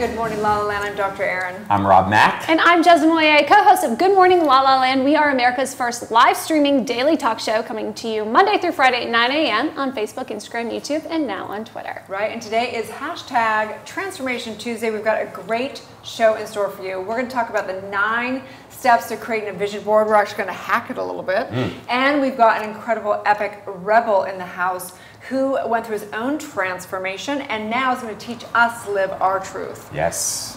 Good Morning La La Land. I'm Dr. Erin. I'm Rob Mack. And I'm Jasmine Moye, co-host of Good Morning La La Land. We are America's first live streaming daily talk show coming to you Monday through Friday at 9 a.m. on Facebook, Instagram, YouTube, and now on Twitter. Right, and today is hashtag Transformation Tuesday. We've got a great show in store for you. We're going to talk about the 9 steps to creating a vision board. We're actually going to hack it a little bit. And we've got an incredible epic rebel in the house who went through his own transformation and now is going to teach us to live our truth. Yes.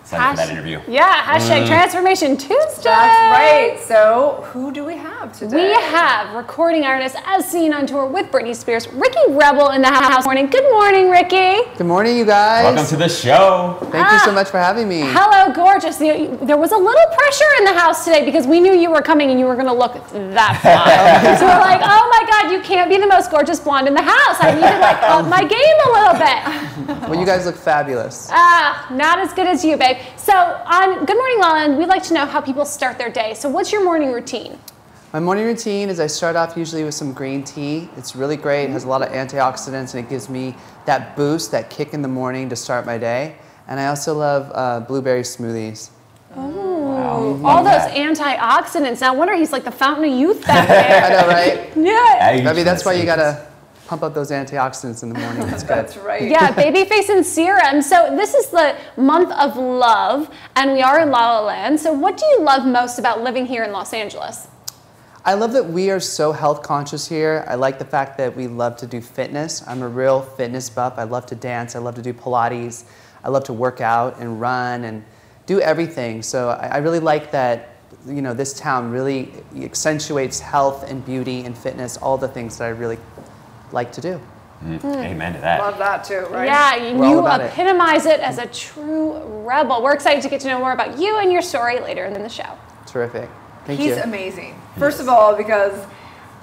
Excited for that interview. Yeah, hashtag Transformation Tuesday. That's right. So who do we have today? We have recording artist as seen on tour with Britney Spears, Ricky Rebel in the house. Good morning, Ricky. Good morning, you guys. Welcome to the show. Thank you so much for having me. Hello, gorgeous. There was a little pressure in the house today because we knew you were coming and you were going to look that fine. So we're like, oh my God, you can't be the most gorgeous blonde in the house. I need to up my game a little bit. Well, you guys look fabulous. Not as good as you, babe. So on Good Morning La La Land, we'd like to know how people start their day. So what's your morning routine? My morning routine is I start off usually with some green tea. It's really great. It has a lot of antioxidants and it gives me that boost, that kick in the morning to start my day. And I also love blueberry smoothies. Oh, wow. All those antioxidants. No wonder he's like the fountain of youth back there. I know, right? Yeah. I mean, that's why you gotta pump up those antioxidants in the morning. That's good. That's right. Yeah, baby face and serum. So this is the month of love, and we are in La La Land. So what do you love most about living here in Los Angeles? I love that we are so health conscious here. I like the fact that we love to do fitness. I'm a real fitness buff. I love to dance. I love to do Pilates. I love to work out and run and do everything. So I really like that, you know, this town really accentuates health and beauty and fitness, all the things that I really like to do. Amen to that. Love that too, right? Yeah, you epitomize it as a true rebel. We're excited to get to know more about you and your story later in the show. Terrific. Thank you. He's amazing. First of all, because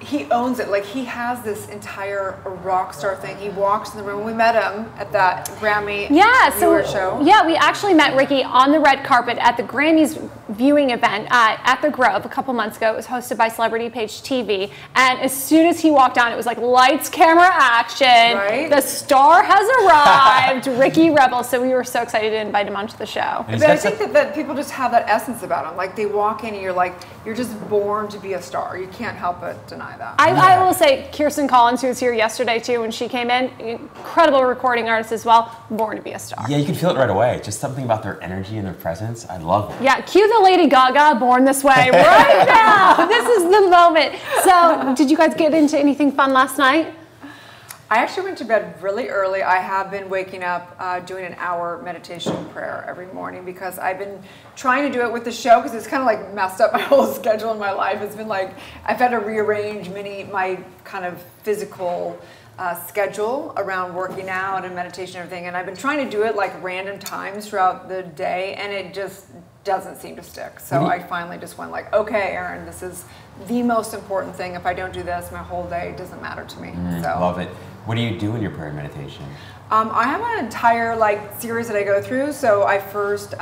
he owns it. Like, he has this entire rock star thing. He walks in the room. We met him at that Grammy show. Yeah, we actually met Ricky on the red carpet at the Grammys viewing event at the Grove a couple months ago. It was hosted by Celebrity Page TV. And as soon as he walked on, it was like lights, camera, action. Right? The star has arrived, Ricky Rebel. So we were so excited to invite him onto the show. But I think that people just have that essence about them. Like, they walk in and you're like, you're just born to be a star. You can't help but deny that. I will say Kirsten Collins, who was here yesterday too when she came in, incredible recording artist as well, born to be a star. Yeah, you can feel it right away. Just something about their energy and their presence. I love it. Yeah, cue the Lady Gaga, Born This Way, right now. This is the moment. So, did you guys get into anything fun last night? I actually went to bed really early. I have been waking up doing an hour meditation prayer every morning because I've been trying to do it with the show because it's kind of like messed up my whole schedule in my life. It's been like I've had to rearrange my kind of physical schedule around working out and meditation and everything. And I've been trying to do it like random times throughout the day and it just doesn't seem to stick. So I finally just went like, okay, Erin, this is the most important thing. If I don't do this, my whole day doesn't matter to me. So Love it. What do you do in your prayer meditation? I have an entire series that I go through. So I first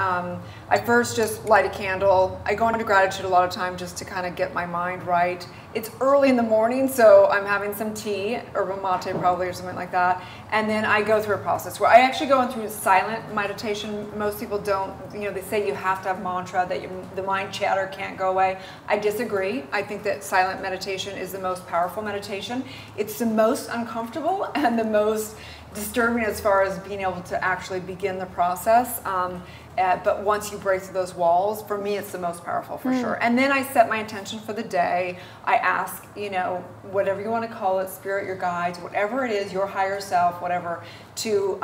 just light a candle. I go into gratitude a lot of time just to kind of get my mind right. It's early in the morning, so I'm having some tea, herbal mate probably or something like that. And then I go through a process where I actually go through silent meditation. Most people don't, they say you have to have mantra, that the mind chatter can't go away. I disagree. I think that silent meditation is the most powerful meditation. It's the most uncomfortable and the most disturbing as far as being able to actually begin the process. But once you break through those walls, for me, it's the most powerful for sure. And then I set my intention for the day. I ask, whatever you want to call it, spirit, your guides, whatever it is, your higher self, whatever, to,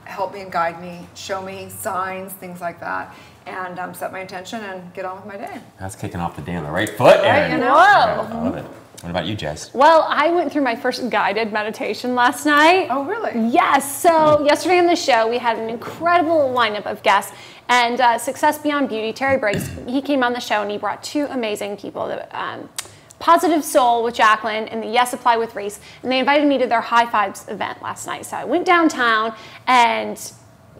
help me and guide me, show me signs, things like that. And set my intention and get on with my day. That's kicking off the day on the right foot, Erin. Whoa. I love it. What about you, Jess? Well, I went through my first guided meditation last night. Oh, really? Yes. So yesterday on the show, we had an incredible lineup of guests. And Success Beyond Beauty, Terry Briggs, he came on the show and he brought 2 amazing people. Positive Soul with Jacqueline and the Yes Apply with Reese. And they invited me to their High Fives event last night. So I went downtown and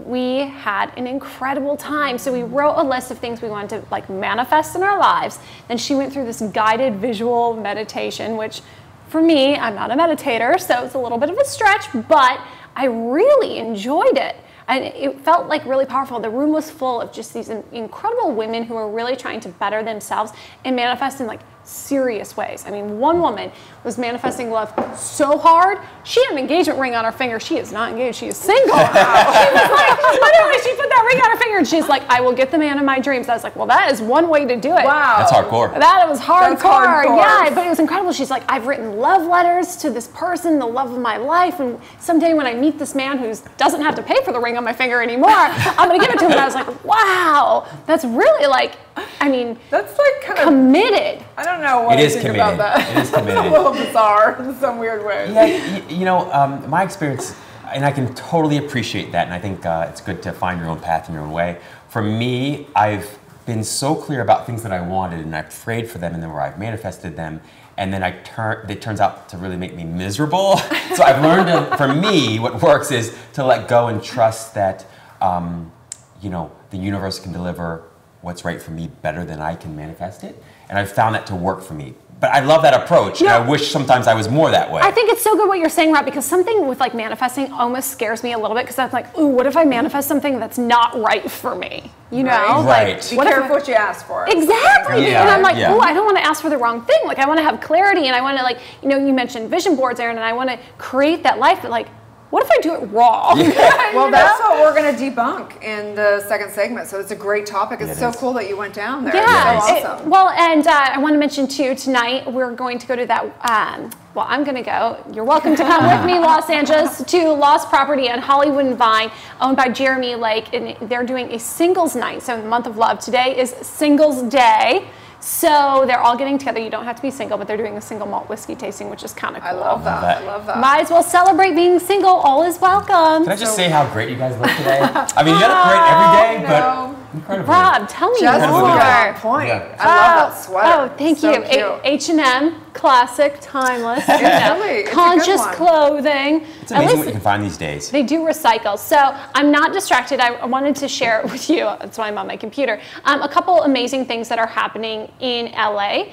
we had an incredible time. So we wrote a list of things we wanted to manifest in our lives. Then she went through this guided visual meditation, which for me, I'm not a meditator, so it's a little bit of a stretch, but I really enjoyed it. And it felt like really powerful. The room was full of just these incredible women who were really trying to better themselves and manifest in like serious ways. I mean, one woman was manifesting love so hard, she had an engagement ring on her finger. She is not engaged, she is single. She was like, literally, she put that ring on her finger and she's like, I will get the man of my dreams. I was like, well, that is one way to do it. Wow. That's hardcore. That was hardcore. That's hardcore. Yeah, but it was incredible. She's like, I've written love letters to this person, the love of my life, and someday when I meet this man who doesn't have to pay for the ring on my finger anymore, I'm gonna give it to him. And I was like, wow, that's really like, I mean, that's like kind of committed. I don't know what It I is think committed. about that. It is committed. It's a little bizarre in some weird way. Yeah, you know, my experience, and I can totally appreciate that, and I think it's good to find your own path in your own way. For me, I've been so clear about things that I wanted, and I prayed for them, and then where I've manifested them, and then it turns out to really make me miserable. So I've learned that for me, what works is to let go and trust that, you know, the universe can deliver what's right for me better than I can manifest it. And I've found that to work for me. But I love that approach, and I wish sometimes I was more that way. I think it's so good what you're saying, Rob, because something with like manifesting almost scares me a little bit, because I'm like, ooh, what if I manifest something that's not right for me? You know? Right. Like, Be what careful what you ask for. Exactly. Yeah. And I'm like, Yeah. oh, I don't want to ask for the wrong thing. Like, I want to have clarity, and I want to, like, you know, you mentioned vision boards, Erin, and I want to create that life, but like, what if I do it wrong? Well, that's what we're going to debunk in the second segment. So it's a great topic. It's so cool that you went down there. Yeah. It's so awesome. Well, and I want to mention too, tonight we're going to go to that. Well, I'm going to go. You're welcome to come with me, Los Angeles, to Lost Property on Hollywood and Vine, owned by Jeremy Lake, and they're doing a singles night. So in the month of love, today is Singles Day. So they're all getting together. You don't have to be single, but they're doing a single malt whiskey tasting, which is kind of cool. I love that. I love that. Might as well celebrate being single. All is welcome. Can I just say how great you guys look today? I mean, you look great every day, but incredible. Rob, tell me Just more. on point. Yeah. I love that sweater. Oh, thank So you. cute. H&M, classic, timeless. It's really, it's a good conscious one. clothing. It's amazing what you can find these days. They do recycle. So I'm not distracted. I wanted to share it with you. That's why I'm on my computer. A couple amazing things that are happening in LA.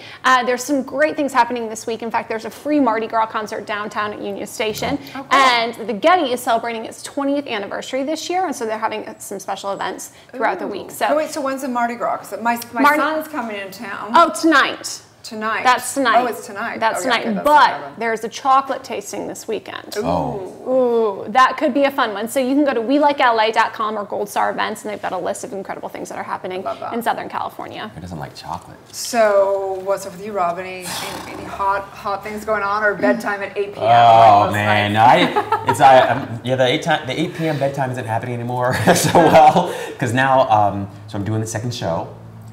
There's some great things happening this week. In fact, there's a free Mardi Gras concert downtown at Union Station. Oh, cool. And the Getty is celebrating its 20th anniversary this year. And so they're having some special events throughout the week. So wait, so when's the Mardi Gras? 'Cause my son's coming in town. Oh, tonight. Tonight. That's tonight. Oh, it's tonight. That's Okay, tonight. okay, that's But 11. there's a chocolate tasting this weekend. Oh. Ooh, that could be a fun one. So you can go to WeLikeLA.com or Gold Star Events, and they've got a list of incredible things that are happening in Southern California. Who doesn't like chocolate? So what's up with you, Rob? Any hot things going on, or bedtime at 8 p.m.? Oh like man, most nights? the 8 p.m. bedtime isn't happening anymore so well because now so I'm doing the second show,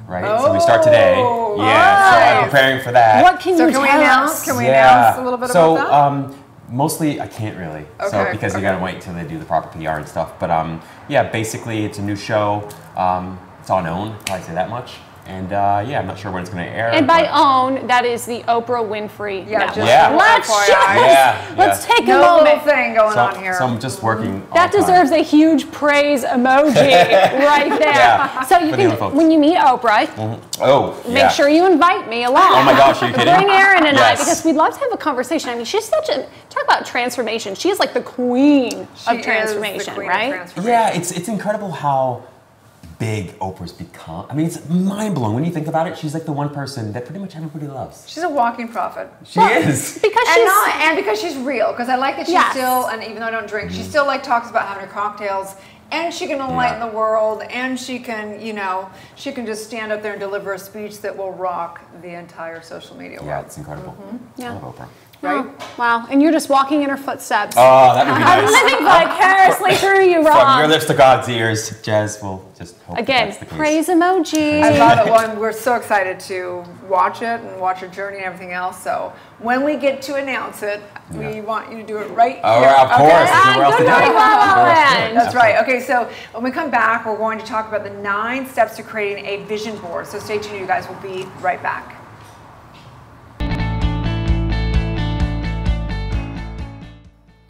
right? So we start today. Oh, Yeah, so I'm nice. preparing for that. What can So you can we tell announce? us? Can we announce a little bit about that? Mostly I can't really. So Okay, because you gotta wait until they do the proper PR and stuff. But yeah, basically it's a new show. It's on OWN, probably say that much. And yeah, I'm not sure when it's gonna air. And by but- OWN, that is the Oprah Winfrey Yeah, Network. just Yeah. Let's FYI. just, let's take a No moment. little thing going so, on here. so I'm just working. all That the time. deserves a huge praise emoji right there. Yeah. So you For the can, other folks. when you meet Oprah, Oh, make sure you invite me along. Oh my gosh, are you kidding? Bring Erin and I, Yes. because we'd love to have a conversation. I mean, she's such a, talk about transformation. She's like the queen She of is transformation, the queen right? Of transformation. Yeah, it's incredible how big Oprah's become. I mean, it's mind-blowing when you think about it. She's like the one person that pretty much everybody loves. She's a walking prophet. She is. Because And, she's and because she's real, because I like that she's Yes. still, and even though I don't drink, she still like talks about having her cocktails, and she can enlighten Yeah. the world, and she can, you know, she can just stand up there and deliver a speech that will rock the entire social media Yeah, world. it's incredible. Yeah. I love Oprah. Right? Oh, wow, and you're just walking in her footsteps. Oh, that would be I'm nice. living vicariously through you, From your Rob. lips to God's ears, Jazz will just hope Again, that's the case. praise emoji. I love it. Well, we're so excited to watch it and watch her journey and everything else. So when we get to announce it, we want you to do it right Oh, here. of course. There's Ah, nowhere else to good do morning, it. LaLaLand. That's right. Okay, so when we come back, we're going to talk about the 9 steps to creating a vision board. So stay tuned, you guys. We'll be right back.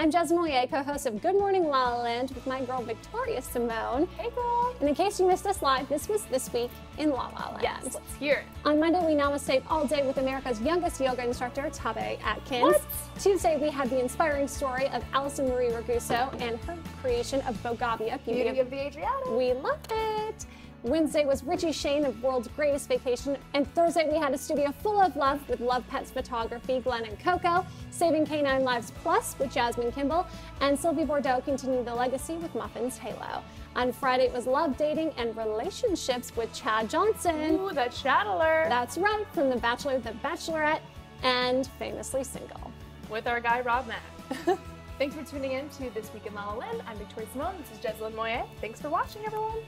I'm Jasmine Moyer, co-host of Good Morning La La Land with my girl Victoria Simone. Hey girl! And in case you missed us live, this was This Week in La La Land. Yes, let's hear it. On Monday, we namaste all day with America's youngest yoga instructor, Tabe Atkins. What? Tuesday, we had the inspiring story of Alison Marie Raguso and her creation of Bogavia, Beauty of the Adriatic. We love it. Wednesday was Richie Shane of World's Greatest Vacation, and Thursday we had a studio full of love with Love Pets Photography, Glenn and Coco, Saving Canine Lives Plus with Jasmine Kimball, and Sylvie Bordeaux continued the legacy with Muffins Halo. On Friday it was Love, Dating, and Relationships with Chad Johnson. Ooh, the chat alert. That's right, from The Bachelor, The Bachelorette, and Famously Single. With our guy, Rob Mack. Thanks for tuning in to This Week in La La Land. I'm Victoria Simone. This is Jessalyn Moyer. Thanks for watching, everyone.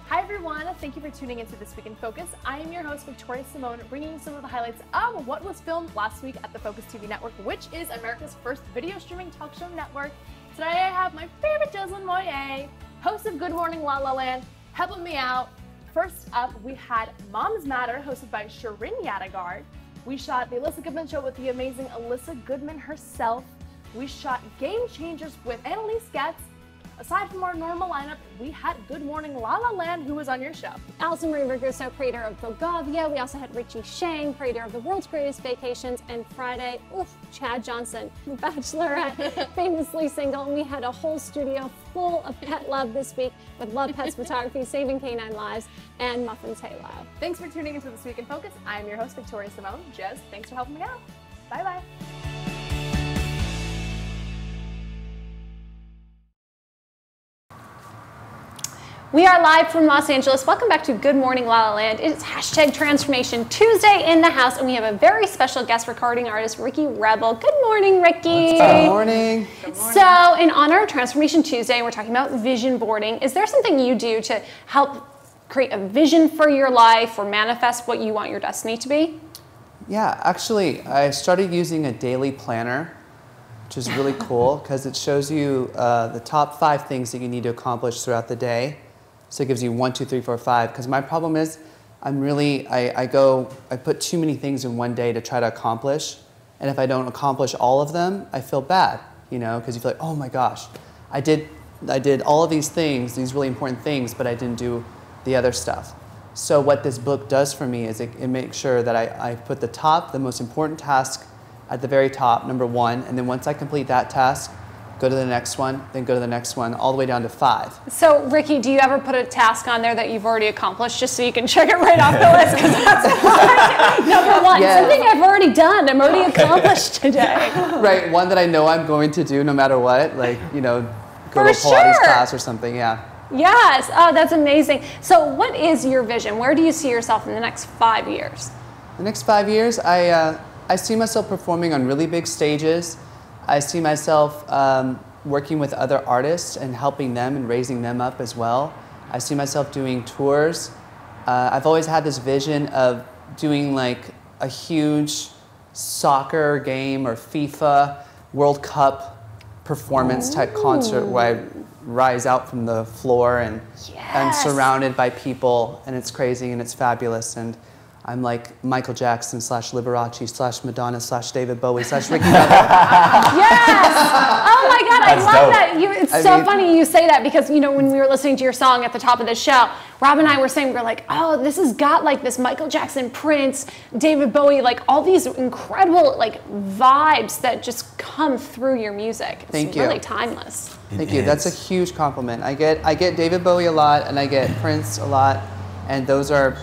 Hi everyone, thank you for tuning into This Week in Focus. I am your host, Victoria Simone, bringing you some of the highlights of what was filmed last week at the Focus TV network, which is America's first video streaming talk show network. Today I have my favorite Jessalyn Moyer, host of Good Morning La La Land, helping me out. First up, we had Moms Matter, hosted by Shirin Yadagard. We shot The Alyssa Goodman Show with the amazing Alyssa Goodman herself. We shot Game Changers with Annalise Getz. Aside from our normal lineup, we had Good Morning La La Land, who was on your show. Alison Marie Raguso, creator of Bogavia. We also had Richie Shane, creator of The World's Greatest Vacations. And Friday, Chad Johnson, Bachelorette, Famously Single. And we had a whole studio full of pet love this week with Love Pets Photography, Saving Canine Lives, and Muffins Halo. Thanks for tuning into This Week in Focus. I'm your host, Victoria Simone. Jez, thanks for helping me out. Bye-bye. We are live from Los Angeles. Welcome back to Good Morning La La Land. It's hashtag Transformation Tuesday in the house, and we have a very special guest recording artist, Ricky Rebel. Good morning, Ricky. Good morning. Good morning. So, in honor of Transformation Tuesday, we're talking about vision boarding. Is there something you do to help create a vision for your life or manifest what you want your destiny to be? Yeah, actually, I started using a daily planner, which is really cool because it shows you the top 5 things that you need to accomplish throughout the day. So it gives you 1, 2, 3, 4, 5. Because my problem is, I put too many things in one day to try to accomplish, and if I don't accomplish all of them, I feel bad, because you feel like, oh my gosh, I did all of these things, these really important things, but I didn't do the other stuff. So what this book does for me is it makes sure that I put the most important task at the very top, number 1, and then once I complete that task, go to the next one, then go to the next one, all the way down to 5. So, Ricky, do you ever put a task on there that you've already accomplished just so you can check it right off the list? Because that's number 1. Yes. Something I've already done. I'm already accomplished today. Right, one that I know I'm going to do no matter what, like, go to a For Pilates sure. class or something, yeah. Yes. Oh, that's amazing. So, what is your vision? Where do you see yourself in the next 5 years? The next 5 years, I see myself performing on really big stages. I see myself working with other artists and helping them and raising them up as well. I see myself doing tours. I've always had this vision of doing like a huge soccer game or FIFA World Cup performance type concert where I rise out from the floor and I'm surrounded by people and it's crazy and it's fabulous and I'm like Michael Jackson / Liberace / Madonna / David Bowie / Ricky Rebel. Yes! Oh my God, I That's love dope. that. It's so funny you say that because, when we were listening to your song at the top of the show, Rob and I were saying, we're like, oh, this has got like this Michael Jackson, Prince, David Bowie, like all these incredible like vibes that just come through your music. It's Thank you. really timeless. Thank you. That's a huge compliment. I get David Bowie a lot and I get Prince a lot, and those are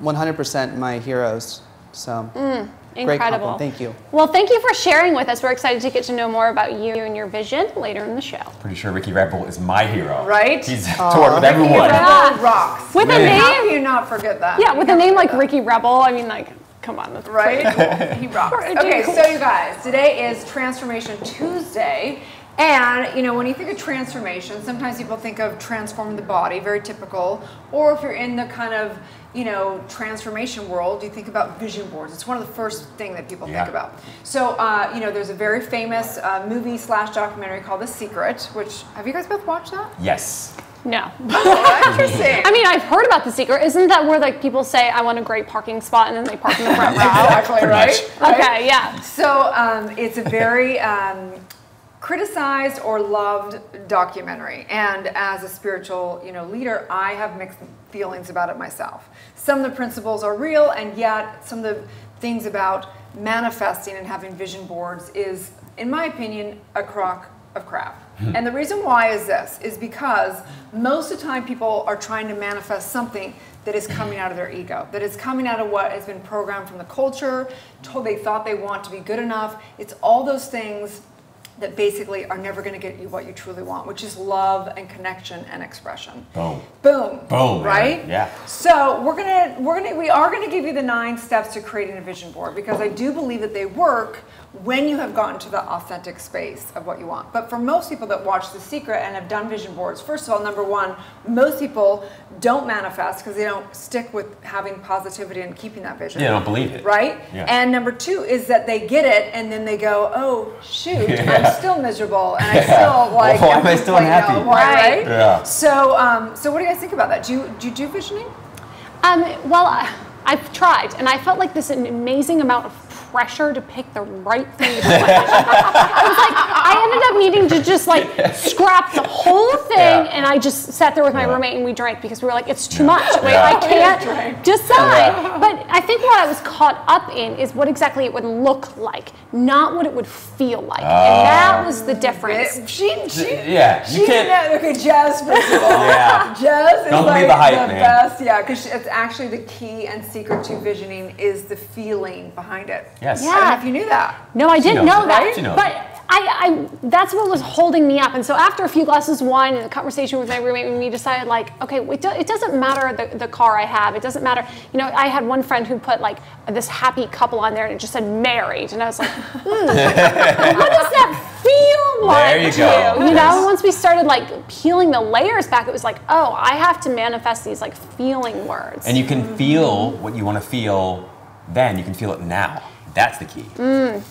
100% my heroes. So great Incredible. compliment. Thank you. Well, thank you for sharing with us. We're excited to get to know more about you and your vision later in the show. Pretty sure Ricky Rebel is my hero. Right? He's toured with everyone. Rebel rocks. With a Really? How name, can you not forget that? yeah, with a name like Ricky Rebel, I mean, like, come on, that's Right? pretty cool. He rocks. Pretty Okay, cool. so you guys, today is Transformation Tuesday. And, when you think of transformation, sometimes people think of transforming the body, very typical. Or if you're in the kind of, transformation world, you think about vision boards. It's one of the first things that people think about. So, there's a very famous movie / documentary called The Secret, which, have you guys both watched that? Yes. No. Interesting. I mean, I've heard about The Secret. Isn't that where like people say, I want a great parking spot, and then they park in the front row? Exactly, right? Okay, yeah. So it's a very criticized or loved documentary, and as a spiritual, leader, I have mixed feelings about it myself. Some of the principles are real, and yet some of the things about manifesting and having vision boards is, in my opinion, a crock of crap. And the reason why is this, is because most of the time people are trying to manifest something that is coming out of their ego, that is coming out of what has been programmed from the culture, told they thought they want to be good enough. It's all those things that basically are never going to get you what you truly want, which is love and connection and expression. Boom. Boom. Boom. Right? Man. Yeah. So we are gonna give you the 9 steps to creating a vision board, because I do believe that they work when you have gotten to the authentic space of what you want. But for most people that watch The Secret and have done vision boards, first of all, number one, most people don't manifest because they don't stick with having positivity and keeping that vision. Yeah, don't believe it. Right? Yeah. And number two is that they get it and then they go, oh shoot, I'm still miserable and I still like. Why am I still unhappy? Right? Yeah. So, so what do you guys think about that? Do you do visioning? Well, I've tried, and I felt like this an amazing amount of pressure to pick the right thing to put. I was like, I ended up needing to just like scrap the whole thing, and I just sat there with my roommate and we drank because we were like, it's too much. Like, I can't decide. But I think what I was caught up in is what exactly it would look like, not what it would feel like, and that was the difference. You can't. Okay, Jazz principle. Jazz is Don't like believe the hype, the man. best. Yeah, because it's actually the key and secret to visioning is the feeling behind it. Yes. Yeah. I don't know if you knew that. No, I didn't know that. She knows. But I that's what was holding me up. And so after a few glasses of wine and a conversation with my roommate, we decided like, okay, it doesn't matter the car I have. It doesn't matter. You know, I had one friend who put like this happy couple on there and it just said married. And I was like, what does that feel like? There you go. You know, once we started like peeling the layers back, it was like, oh, I have to manifest these like feeling words. And you can feel what you want to feel then. You can feel it now. That's the key.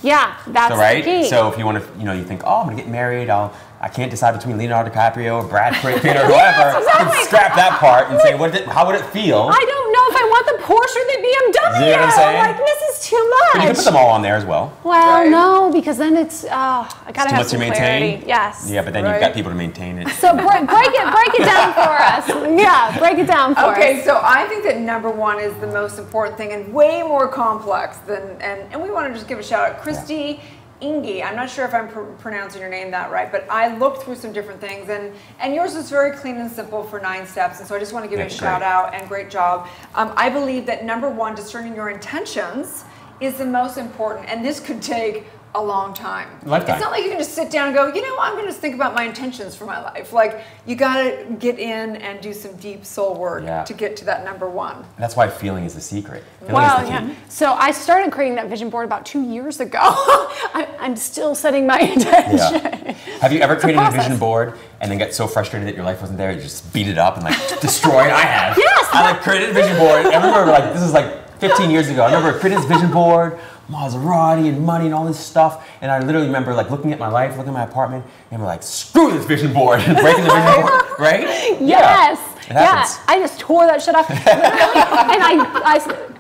Yeah, that's the key. So if you want to, you think, oh, I'm going to get married. I can't decide between Leonardo DiCaprio or Brad Pitt or whoever. You can scrap that part and say, how would it feel? I don't know if I want the Porsche or the BMW. You know what I'm saying? Like, this is too much. But you can put them all on there as well. Well, no, because then it's, I got to have some too much to clarity. maintain? Yes. Yeah, but then you've got people to maintain it. So break it down for us. Yeah, break it down for us. Okay, so I think that number one is the most important thing and way more complex than, and we want to just give a shout out. Christy Ingi, I'm not sure if I'm pronouncing your name that right, but I looked through some different things, and yours is very clean and simple for 9 steps, and so I just want to give you a shout out and great job. I believe that number one, discerning your intentions is the most important, and this could take a long time. Lifetime. It's not like you can just sit down and go, I'm going to think about my intentions for my life. Like, you got to get in and do some deep soul work to get to that number one. That's why feeling is the secret. Feeling Well, is the key. yeah. So I started creating that vision board about 2 years ago. I'm still setting my intention. Yeah. Have you ever created a vision board and then get so frustrated that your life wasn't there, you just beat it up and like destroy it? I have. Yes. I created a vision board. I remember this is like 15 years ago. I remember creating this vision board, Maserati and money and all this stuff. And I literally remember like looking at my life, looking at my apartment, and we're like, screw this vision board, and breaking the vision board, right? Yes. Yeah, I just tore that shit up.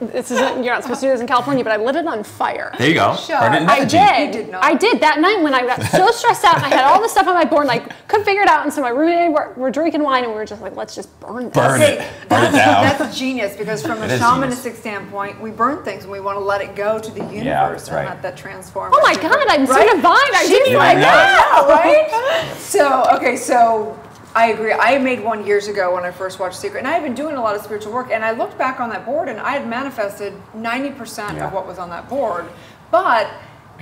And this isn't, you're not supposed to do this in California, but I lit it on fire. There you go. Sure. Burn it in I effigy. did. You did not. I did that night when I got so stressed out and I had all this stuff on my board and I couldn't figure it out. And so my roommate and I were drinking wine and we were just like, let's just burn this. Burn it. Burn it down. That's genius, because from a It is shamanistic standpoint, we burn things and we want to let it go to the universe that's right. and let that transform. Oh my God, I'm so divine. I didn't You like know that. right? So I agree. I made one years ago when I first watched Secret, and I had been doing a lot of spiritual work, and I looked back on that board and I had manifested 90% of what was on that board, but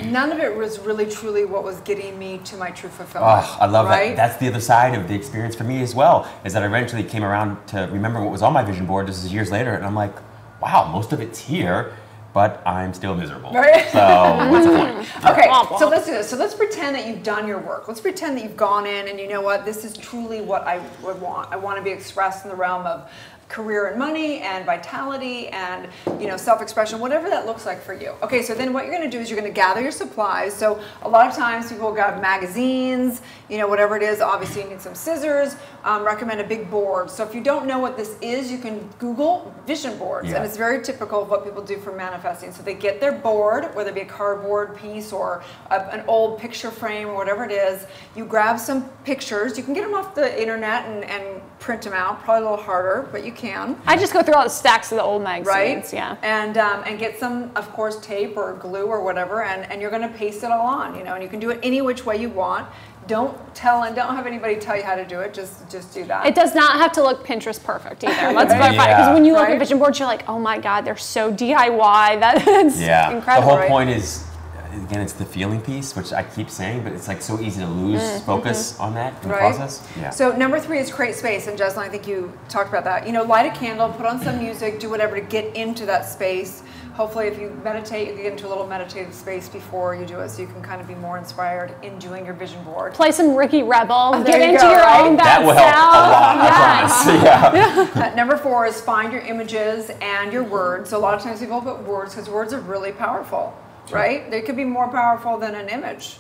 none of it was really truly what was getting me to my true fulfillment. Oh, I love right? that. That's the other side of the experience for me as well, is that I eventually came around to remember what was on my vision board. This is years later, and I'm like, wow, most of it's here, but I'm still miserable. Right? So what's the point? Okay, Womp so womp. let's do this. So let's pretend that you've done your work. Let's pretend that you've gone in and you know what, this is truly what I would want. I want to be expressed in the realm of career and money and vitality and, you know, self-expression, whatever that looks like for you. Okay, so then what you're going to do is you're going to gather your supplies. So a lot of times people grab magazines, you know, whatever it is. Obviously you need some scissors. Recommend a big board. So if you don't know what this is, you can Google vision boards, and it's very typical of what people do for manifesting. So they get their board, whether it be a cardboard piece or an old picture frame or whatever it is. You grab some pictures. You can get them off the internet and print them out. Probably a little harder, but you can. I just go through all the stacks of the old magazines. Right? Yeah. And get some, of course, tape or glue or whatever, and you're going to paste it all on, you know, and you can do it any which way you want. Don't have anybody tell you how to do it. Just do that. It does not have to look Pinterest perfect either. Let's clarify, because when you look at vision boards, you're like, oh my God, they're so DIY. That is incredible. The whole point is, again, it's the feeling piece, which I keep saying, but it's like so easy to lose focus on that in the process. Yeah. So number 3 is create space, and Jessalyn, I think you talked about that. You know, light a candle, put on some music, do whatever to get into that space. Hopefully, if you meditate, you can get into a little meditative space before you do it, so you can kind of be more inspired in doing your vision board. Play some Ricky Rebel. Get you into go, your right? own That will help a lot, I promise. Yeah. Number 4 is find your images and your words. So a lot of times people put words because words are really powerful, right? They could be more powerful than an image.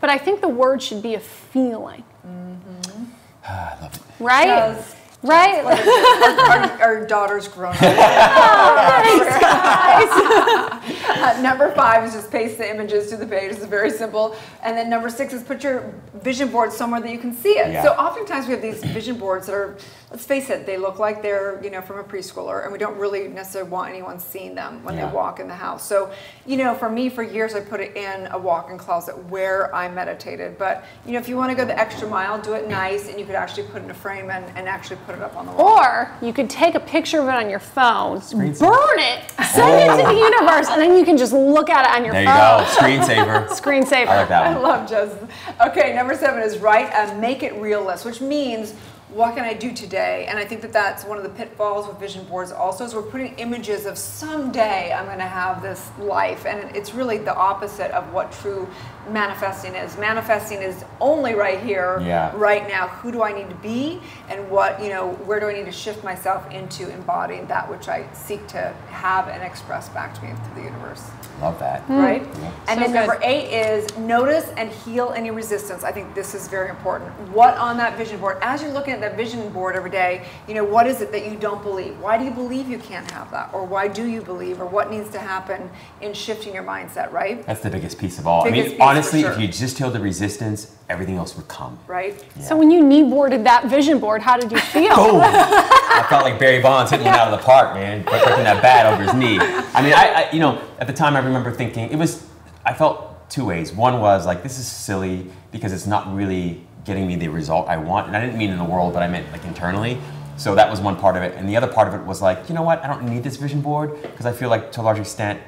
But I think the word should be a feeling. I love it. Right? Yes. Right? Our daughter's grown up. Thanks, guys. Number 5 is just paste the images to the page. It's very simple. And then number 6 is put your vision board somewhere that you can see it. Yeah. So oftentimes we have these vision boards that are, let's face it, they look like they're, you know, from a preschooler, and we don't really necessarily want anyone seeing them when they walk in the house. So, you know, for me, for years, I put it in a walk-in closet where I meditated. But, you know, if you want to go the extra mile, do it nice, and you could actually put it in a frame and actually put it up on the wall. Or you could take a picture of it on your phone, burn it, send it to the universe, and then you can just look at it on your phone. There you go, screensaver. Screensaver. I like that I one. love Justin. Okay, number 7 is write a make it real list, which means what can I do today? And I think that that's one of the pitfalls with vision boards also, is we're putting images of someday I'm going to have this life, and it's really the opposite of what true manifesting is. Manifesting is only right here, right now. Who do I need to be, and what, you know, where do I need to shift myself into embodying that which I seek to have and express back to me through the universe. Love that. Right? Yeah. And So then number 8 is notice and heal any resistance. I think this is very important. What on that vision board, as you're looking at that vision board every day, you know, what is it that you don't believe? Why do you believe you can't have that? Or why do you believe? Or what needs to happen in shifting your mindset, right? That's the biggest piece of all. Biggest I mean, piece, honestly, for sure. if you just healed the resistance, everything else would come. Right? Yeah. So when you knee boarded that vision board, how did you feel? Boom! I felt like Barry Bonds hitting one out of the park, man. Breaking that bat over his knee. I mean, I you know, at the time I remember thinking, I felt 2 ways. One was like, this is silly because it's not really getting me the result I want. And I didn't mean in the world, but I meant like internally. So that was one part of it. And the other part of it was like, you know what? I don't need this vision board, because I feel like to a large extent,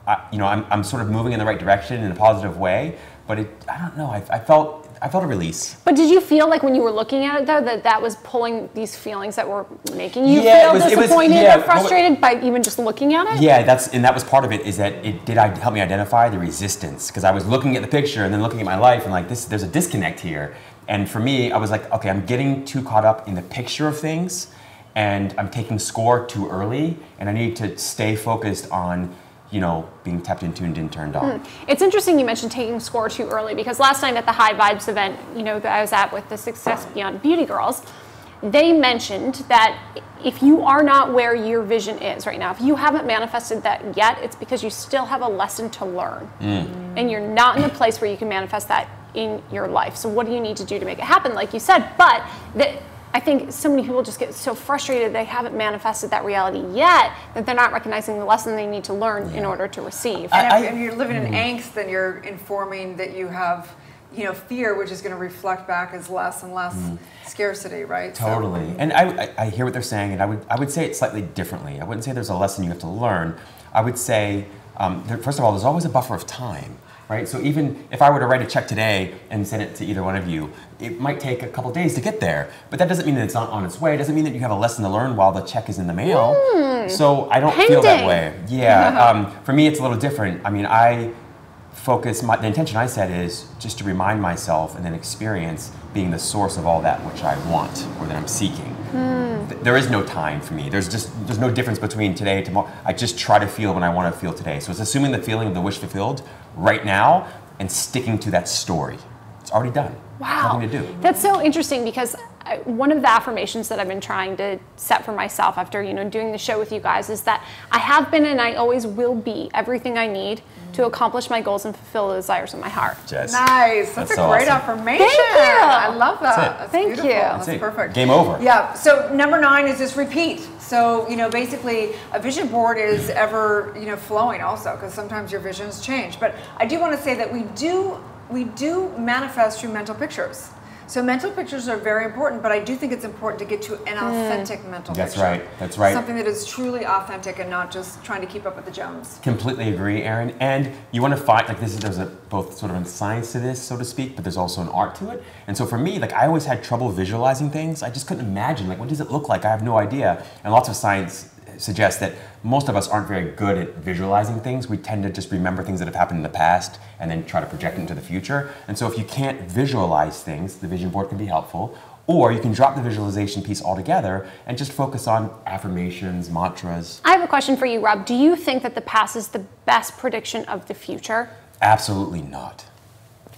I'm sort of moving in the right direction in a positive way. But I don't know. I felt a release. But did you feel like when you were looking at it, though, that was pulling these feelings that were making you feel disappointed or frustrated by even just looking at it? Yeah, that was part of it, is that it did help me identify the resistance, because I was looking at the picture and then looking at my life and like, there's a disconnect here. And for me, I was like, okay, I'm getting too caught up in the picture of things, and I'm taking score too early, and I need to stay focused on, you know, being tapped into and turned on. It's interesting you mentioned taking score too early, because last night at the High Vibes event, you know, that I was at with the Success Beyond Beauty girls, they mentioned that if you are not where your vision is right now, if you haven't manifested that yet, it's because you still have a lesson to learn. And you're not in a place where you can manifest that in your life. So what do you need to do to make it happen, like you said? But I think so many people just get so frustrated they haven't manifested that reality yet, that they're not recognizing the lesson they need to learn in order to receive. And if you're living in angst, then you're informing that you have, you know, fear, which is going to reflect back as less and less scarcity, right? Totally. And I hear what they're saying, and I would say it slightly differently. I wouldn't say there's a lesson you have to learn. I would say, first of all, there's always a buffer of time. Right? So even if I were to write a check today and send it to either one of you, it might take a couple days to get there. But that doesn't mean that it's not on its way. It doesn't mean that you have a lesson to learn while the check is in the mail. So I don't feel that way. Yeah. For me, it's a little different. I mean, I focus, the intention I set is just to remind myself and then experience being the source of all that which I want or that I'm seeking. There is no time for me. There's no difference between today and tomorrow. I just try to feel when I want to feel today. So it's assuming the feeling of the wish fulfilled right now and sticking to that story. It's already done. Wow. Nothing to do. That's so interesting because one of the affirmations that I've been trying to set for myself after, doing the show with you guys is that I have been and I always will be everything I need to accomplish my goals and fulfill the desires of my heart. Jess. Nice. That's a great awesome. affirmation. Thank you. I love that. That's Thank beautiful. you. That's it. perfect. Game over. Yeah. So number 9 is just repeat. So, basically a vision board is ever, flowing also, because sometimes your visions change. But I do want to say that we do manifest through mental pictures. So mental pictures are very important, but I do think it's important to get to an authentic mental picture. That's right. Something that is truly authentic and not just trying to keep up with the Jones. Completely agree, Erin. And you want to find, there's both sort of a science to this, so to speak, but there's also an art to it. And so for me, I always had trouble visualizing things. I just couldn't imagine, what does it look like? I have no idea. And lots of science suggests that most of us aren't very good at visualizing things. We tend to just remember things that have happened in the past and then try to project it into the future. And so if you can't visualize things, the vision board can be helpful. Or you can drop the visualization piece altogether and just focus on affirmations, mantras. I have a question for you, Rob. Do you think that the past is the best prediction of the future? Absolutely not.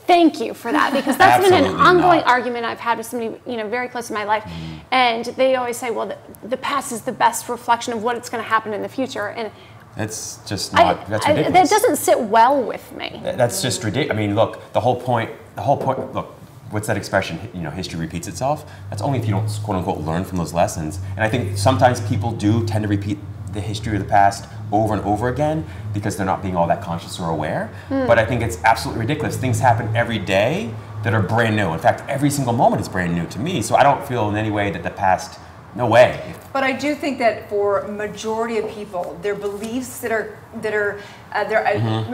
Thank you for that, because that's been an Absolutely ongoing not. argument I've had with somebody, very close to my life, and they always say, well, the past is the best reflection of what's going to happen in the future, and It's just not, that's ridiculous. that doesn't sit well with me. That's just ridiculous. I mean, look, the whole point, look, what's that expression, history repeats itself? That's only if you don't, quote unquote, learn from those lessons. And I think sometimes people do tend to repeat the history of the past over and over again because they're not being all that conscious or aware. But I think it's absolutely ridiculous. Things happen every day that are brand new. In fact, every single moment is brand new to me. So I don't feel in any way that the past, no way. But I do think that for majority of people, their beliefs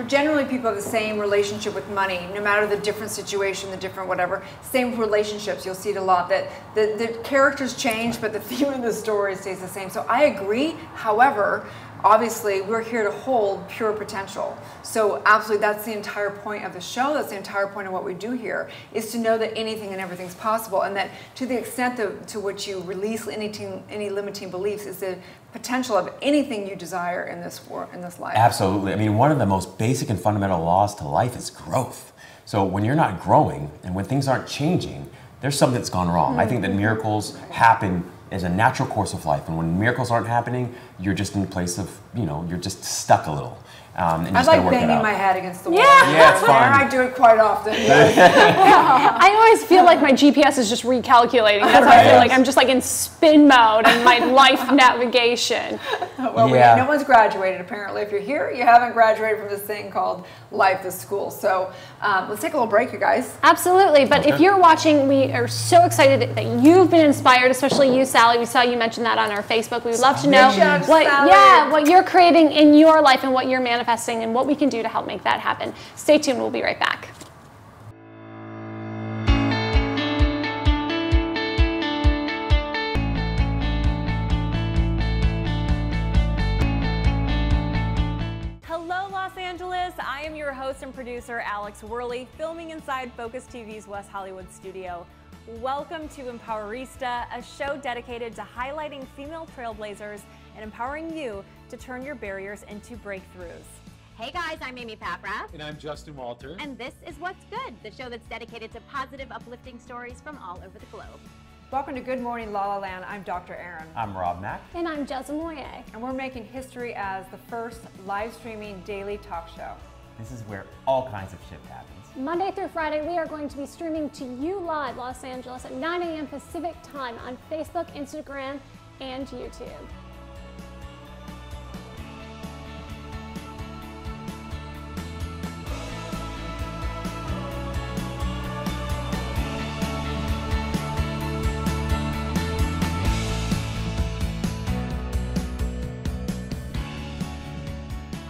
generally people have the same relationship with money, no matter the different situation, the different whatever. Same with relationships, you'll see it a lot, that the characters change, but the theme of the story stays the same. So I agree. However, obviously, we're here to hold pure potential. So absolutely, that's the entire point of the show. That's the entire point of what we do here, is to know that anything and everything's possible, and that to the extent to which you release any limiting beliefs is the potential of anything you desire in this life. Absolutely. I mean, one of the most basic and fundamental laws to life is growth. So when you're not growing and when things aren't changing, there's something that's gone wrong. I think that miracles happen as a natural course of life, and when miracles aren't happening, you're just in a place of, you're just stuck a little. And you I just gotta like work it banging out. my head against the wall. Yeah, it's fun. I do it quite often. I always feel like my GPS is just recalculating. That's how I feel like I'm just in spin mode and my life navigation. Well, Yeah. no one's graduated apparently. If you're here, you haven't graduated from this thing called life is school. So let's take a little break, you guys. Absolutely, but if you're watching, we are so excited that you've been inspired, especially you, Sally. We saw you mention that on our Facebook. We would love to know what you're creating in your life and what you're manifesting and what we can do to help make that happen. Stay tuned, we'll be right back. Hello, Los Angeles. I am your host and producer, Alex Worley, filming inside Focus TV's West Hollywood studio. Welcome to Empowerista, a show dedicated to highlighting female trailblazers and empowering you to turn your barriers into breakthroughs. Hey guys, I'm Amy Paprath. And I'm Justin Walter. And this is What's Good, the show that's dedicated to positive, uplifting stories from all over the globe. Welcome to Good Morning La La Land. I'm Dr. Erin. I'm Rob Mack. And I'm Jessa Moye. And we're making history as the first live streaming daily talk show. This is where all kinds of shit happens. Monday through Friday, we are going to be streaming to you live, Los Angeles, at 9 a.m. Pacific time on Facebook, Instagram, and YouTube.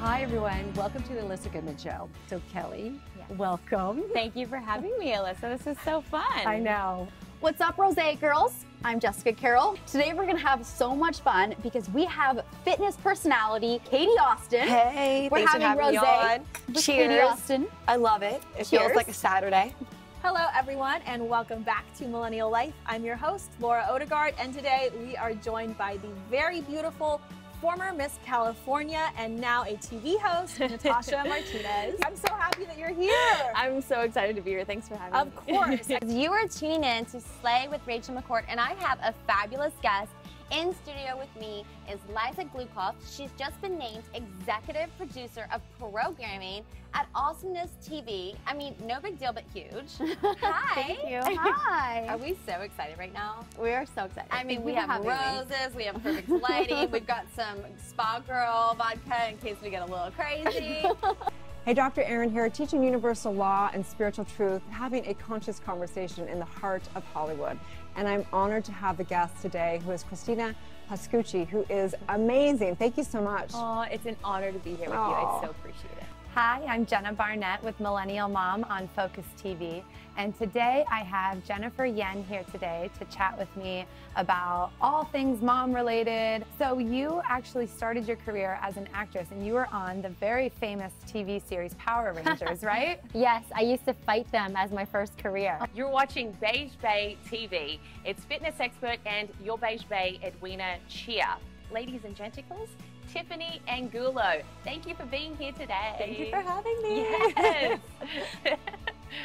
Hi everyone, welcome to the Alyssa Goodman Show. So Kelly, welcome. Thank you for having me, Alyssa. This is so fun. I know. What's up, Rose girls? I'm Jessica Carroll. Today we're gonna have so much fun because we have fitness personality Katie Austin. Hey, we're thanks for having me on. with Cheers. Katie Austin. I love it. It Cheers. feels like a Saturday. Hello, everyone, and welcome back to Millennial Life. I'm your host, Laura Odegaard, and today we are joined by the very beautiful former Miss California and now a TV host, Natasha Martinez. I'm so happy that you're here. I'm so excited to be here. Thanks for having me. Of course. You are tuning in to Slay with Rachel McCourt, and I have a fabulous guest. In studio with me is Liza Glukoff. She's just been named executive producer of programming at Awesomeness TV. I mean, no big deal, but huge. Hi. Thank you. Hi. Are we so excited right now? We are so excited. I mean, we have roses, we have perfect lighting, we've got some Spa Girl vodka in case we get a little crazy. Hey, Dr. Erin here, teaching universal law and spiritual truth, having a conscious conversation in the heart of Hollywood. And I'm honored to have the guest today, who is Christina Pascucci, who is amazing. Thank you so much. Oh, it's an honor to be here with you. I so appreciate it. Hi, I'm Jenna Barnett with Millennial Mom on Focus TV. And today I have Jennifer Yen here today to chat with me about all things mom related. So you actually started your career as an actress and you were on the very famous TV series Power Rangers, right? Yes, I used to fight them as my first career. You're watching Beige Bay TV. It's fitness expert and your Beige Bay Edwina Chia. Ladies and genticles, Tiffany Angulo. Thank you for being here today. Thank you for having me. Yes.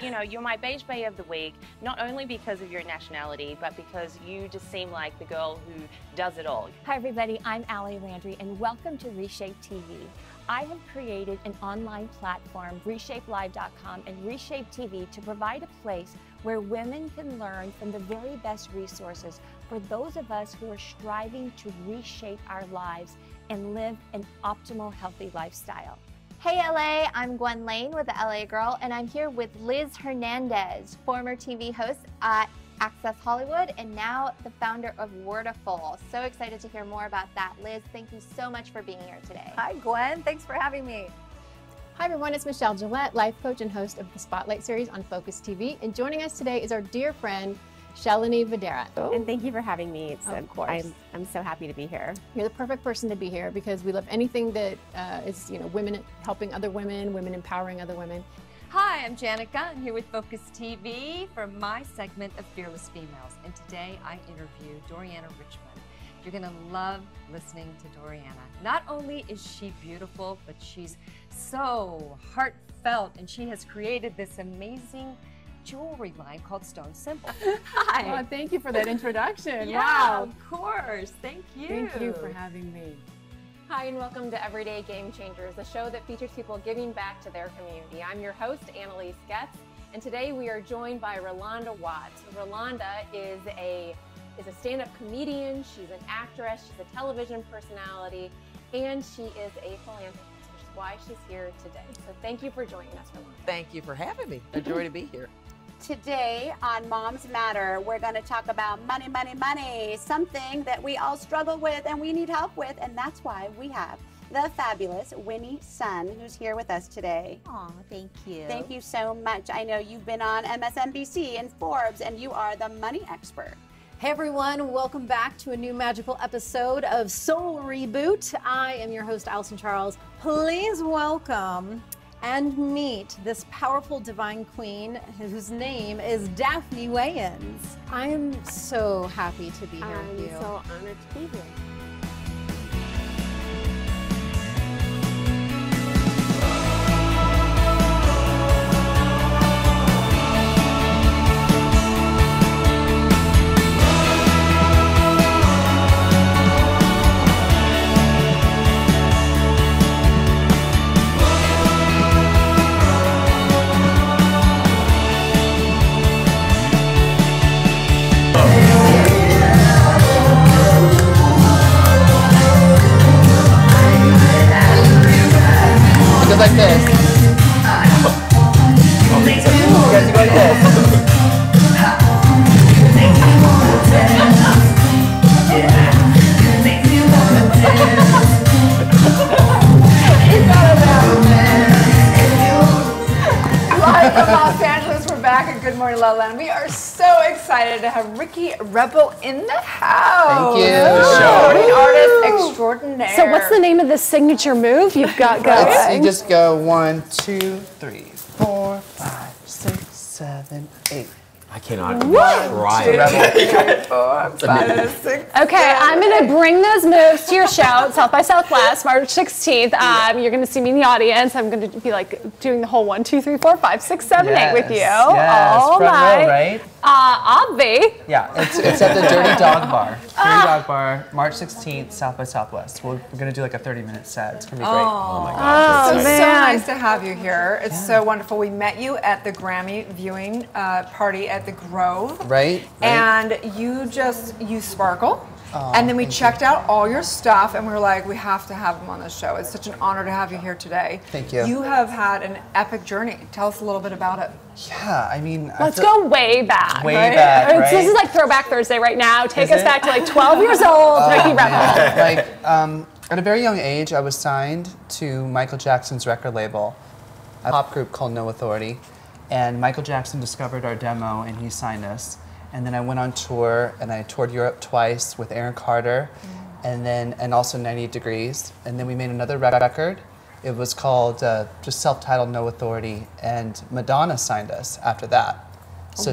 You know, you're my Beige Bay of the week, not only because of your nationality, but because you just seem like the girl who does it all. Hi everybody, I'm Allie Landry and welcome to Reshape TV. I have created an online platform, reshapelive.com and Reshape TV, to provide a place where women can learn from the very best resources for those of us who are striving to reshape our lives and live an optimal, healthy lifestyle. Hey LA, I'm Gwen Lane with the LA Girl, and I'm here with Liz Hernandez, former TV host at Access Hollywood and now the founder of Wordiful. So excited to hear more about that. Liz, thank you so much for being here today. Hi Gwen, thanks for having me. Hi everyone, it's Michelle Gillette, life coach and host of the Spotlight series on Focus TV. And joining us today is our dear friend, Shalini Videra. And thank you for having me. Of course. I'm so happy to be here. You're the perfect person to be here because we love anything that is, women helping other women, women empowering other women. Hi, I'm Janica. I'm here with Focus TV for my segment of Fearless Females. And today I interview Doriana Richmond. You're gonna love listening to Doriana. Not only is she beautiful, but she's so heartfelt, and she has created this amazing jewelry line called Stone Symbol. Hi. Oh, thank you for that introduction. Yeah, wow. Of course. Thank you. Thank you for having me. Hi, and welcome to Everyday Game Changers, a show that features people giving back to their community. I'm your host, Annalise Getz, and today we are joined by Rolanda Watts. Rolanda is a stand-up comedian, she's an actress, she's a television personality, and she is a philanthropist, which is why she's here today. So thank you for joining us, Rolanda. Thank you for having me. A joy to be here. Today on Moms Matter, we're going to talk about money, money, money, something that we all struggle with and we need help with, and that's why we have the fabulous Winnie Sun, who's here with us today. Aw, thank you. Thank you so much. I know you've been on MSNBC and Forbes, and you are the money expert. Hey everyone, welcome back to a new magical episode of Soul Reboot. I am your host, Allison Charles. Please welcome and meet this powerful divine queen whose name is Daphne Wayans. I am so happy to be here with you. I'm so honored to be here. Just like this. You guys go like this. Live from Los Angeles, we're back at Good Morning LaLaLand. We are so excited to have Ricky Rebel in the house. Thank you. Recording artist extraordinaire. So what's the name of the signature move you've got going? You just go 1, 2, 3, 4, 5, 6, 7, 8. I cannot Right. Okay, I'm going to bring those moves to your show at South by Southwest, March 16th. You're going to see me in the audience. I'm going to be like doing the whole 1, 2, 3, 4, 5, 6, 7, 8 with you. Yes, All front night. row, right? I'll be. Yeah, it's at the Dirty Dog Bar. Dirty Dog Bar, March 16th, South by Southwest. We're going to do like a 30-minute set. It's going to be great. Oh my gosh. So, that's so exciting. nice to have you here. It's so wonderful. We met you at the Grammy viewing party at the Grove. Right. And you sparkle. And then we checked out all your stuff and we were like, we have to have him on the show. It's such an honor to have you here today. Thank you. You have had an epic journey. Tell us a little bit about it. Yeah, I mean, Let's go way back. Way right? back, right? This is like Throwback Thursday right now. Take Is us it? back to like 12 years old. Nikki Rebel. Like, at a very young age, I was signed to Michael Jackson's record label, a pop group called No Authority. And Michael Jackson discovered our demo and he signed us. And then I went on tour and I toured Europe twice with Aaron Carter and also 98 Degrees. And then we made another record. It was called just self-titled No Authority, and Madonna signed us after that. So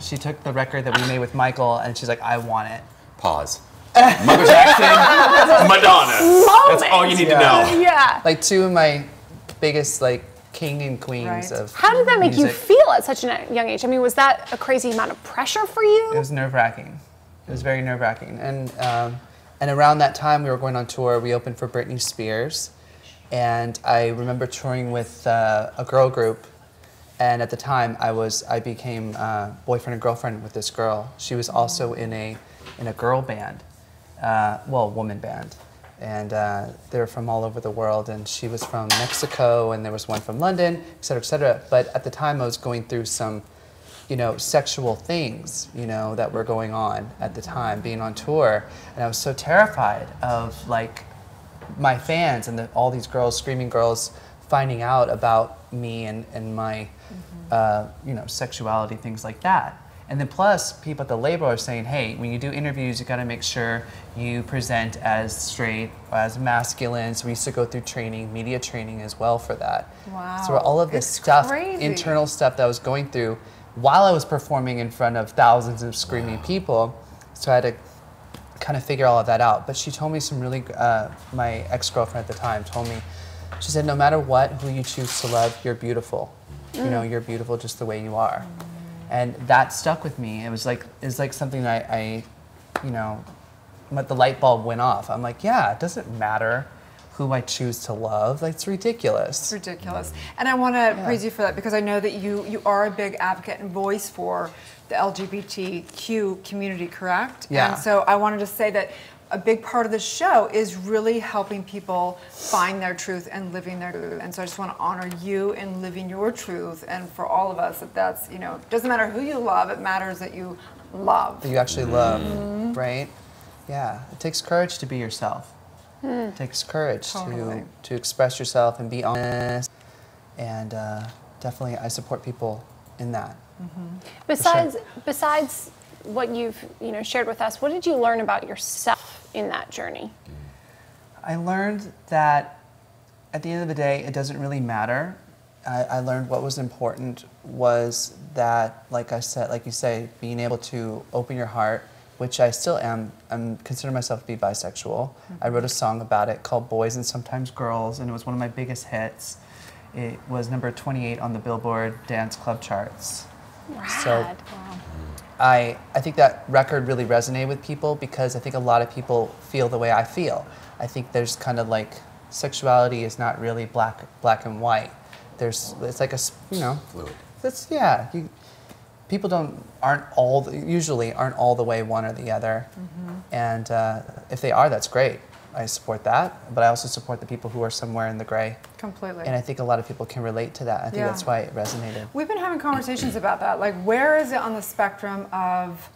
she took the record that we made with Michael and she's like, I want it. Pause. Michael Jackson, Madonna. That's all you need to know. Yeah. Like two of my biggest like king and queens of How did that make you music. feel at such a young age? I mean, was that a crazy amount of pressure for you? It was nerve-wracking. It was very nerve-wracking. And around that time we were going on tour, we opened for Britney Spears. And I remember touring with a girl group. And at the time I became boyfriend and girlfriend with this girl. She was also in a girl band, woman band. And they were from all over the world, and she was from Mexico, and there was one from London, et cetera, et cetera. But at the time, I was going through some, sexual things, that were going on at the time, being on tour, and I was so terrified of like my fans and all these girls, screaming girls, finding out about me and my, sexuality, things like that. And then plus, people at the label are saying, hey, when you do interviews, you gotta make sure you present as straight, as masculine. So we used to go through training, media training as well for that. Wow. So all of this stuff, internal stuff that I was going through while I was performing in front of thousands of screaming people. So I had to kind of figure all of that out. But she told me some really, my ex-girlfriend at the time told me, she said, no matter what, who you choose to love, you're beautiful. You're beautiful just the way you are. And that stuck with me. It's like something that the light bulb went off. I'm like, yeah, it doesn't matter who I choose to love. Like, it's ridiculous. It's ridiculous. And I want to praise you for that because I know that you are a big advocate and voice for the LGBTQ community, correct? Yeah. And so I wanted to say that a big part of the show is really helping people find their truth and living their truth. And so I just want to honor you in living your truth, and for all of us, that's, it doesn't matter who you love, it matters that you love. That you actually love, right? Yeah, it takes courage to be yourself. It takes courage to express yourself and be honest. And definitely I support people in that. Besides what you've shared with us, what did you learn about yourself in that journey? I learned that at the end of the day, it doesn't really matter. I learned what was important was that, like you say, being able to open your heart, which I still am. I'm consider myself to be bisexual. I wrote a song about it called Boys and Sometimes Girls, and it was one of my biggest hits. It was number 28 on the Billboard Dance Club charts. Rad. So I think that record really resonated with people because I think a lot of people feel the way I feel. I think there's kind of like sexuality is not really black and white. It's like a fluid. People usually aren't all the way one or the other, and if they are, that's great. I support that, but I also support the people who are somewhere in the gray. Completely. And I think a lot of people can relate to that. I think that's why it resonated. We've been having conversations about that. Like, where is it on the spectrum of,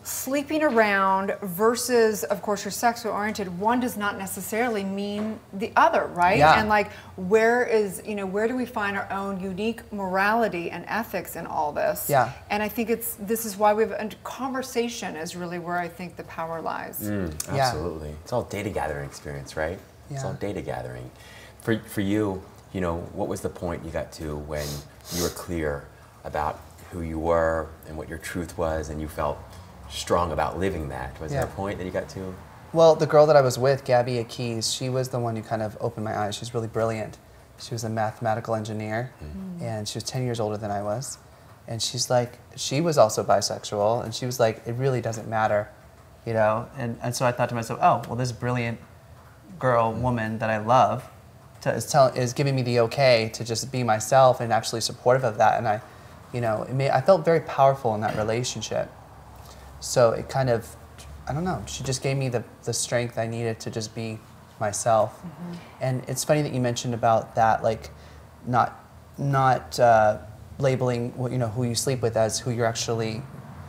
sleeping around versus, of course, you're sexually oriented. One does not necessarily mean the other, right? Yeah. And like, where do we find our own unique morality and ethics in all this? Yeah. And I think this is why we have a conversation is really where I think the power lies. Absolutely. It's all data gathering experience, right? Yeah. It's all data gathering. For you, you know, what was the point you got to when you were clear about who you were and what your truth was, and you felt strong about living that? Was there a point that you got to? Well, the girl that I was with, Gabby Akis, she was the one who kind of opened my eyes. She's really brilliant. She was a mathematical engineer, and she was 10 years older than I was. And she's like, she was also bisexual, and she was like, it really doesn't matter, you know? And so I thought to myself, oh, well, this brilliant girl, woman that I love is giving me the okay to just be myself and actually supportive of that. And I felt very powerful in that relationship. So it kind of, I don't know, she just gave me the strength I needed to just be myself. And it's funny that you mentioned about that, like not labeling who you sleep with as who you're actually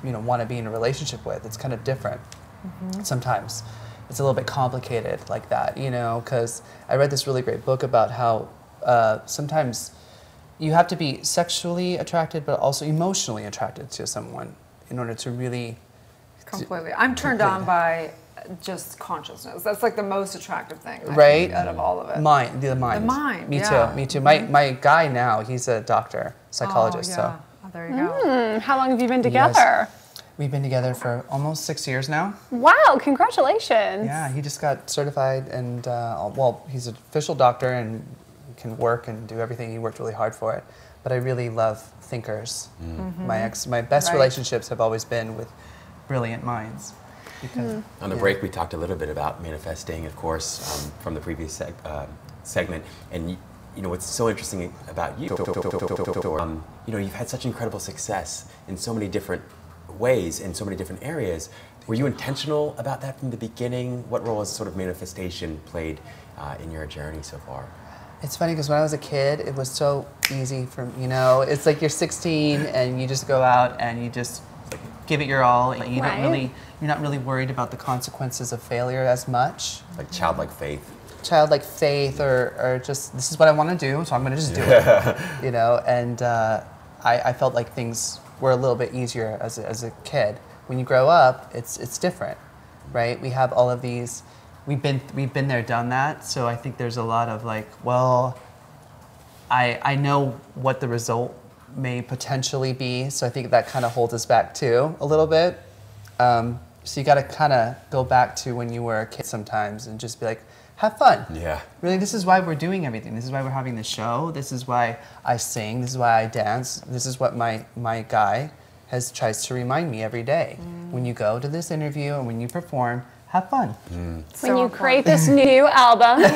want to be in a relationship with. It's kind of different sometimes. It's a little bit complicated like that, because I read this really great book about how sometimes you have to be sexually attracted but also emotionally attracted to someone in order to really... Completely. I'm turned on by just consciousness. That's like the most attractive thing, right? Out of all of it. The mind. The mind. Me too. My guy now, he's a doctor, psychologist. Oh, there you go. How long have you been together? We've been together for almost 6 years now. Wow, congratulations. Yeah, he just got certified, and he's an official doctor and can work and do everything. He worked really hard for it. But I really love thinkers. My best relationships have always been with brilliant minds. On the break, we talked a little bit about manifesting, of course, from the previous segment. And what's so interesting about you, you've had such incredible success in so many different ways, in so many different areas. Were you intentional about that from the beginning? What role has sort of manifestation played in your journey so far? It's funny because when I was a kid, it was so easy it's like you're 16 and you just go out and you just give it your all. You're not really worried about the consequences of failure as much. Like childlike faith. Childlike faith, or just, this is what I want to do, so I'm going to just do it. And I felt like things were a little bit easier as a kid. When you grow up, it's different, right? We have all of these, we've been there, done that, so I think there's a lot of like, well, I know what the result may potentially be, so I think that kind of holds us back too, a little bit. So you got to kind of go back to when you were a kid sometimes and just be like, have fun. Yeah. Really, this is why we're doing everything. This is why we're having the show. This is why I sing. This is why I dance. This is what my guy tries to remind me every day. When you go to this interview and when you perform, have fun. When you create this new album, have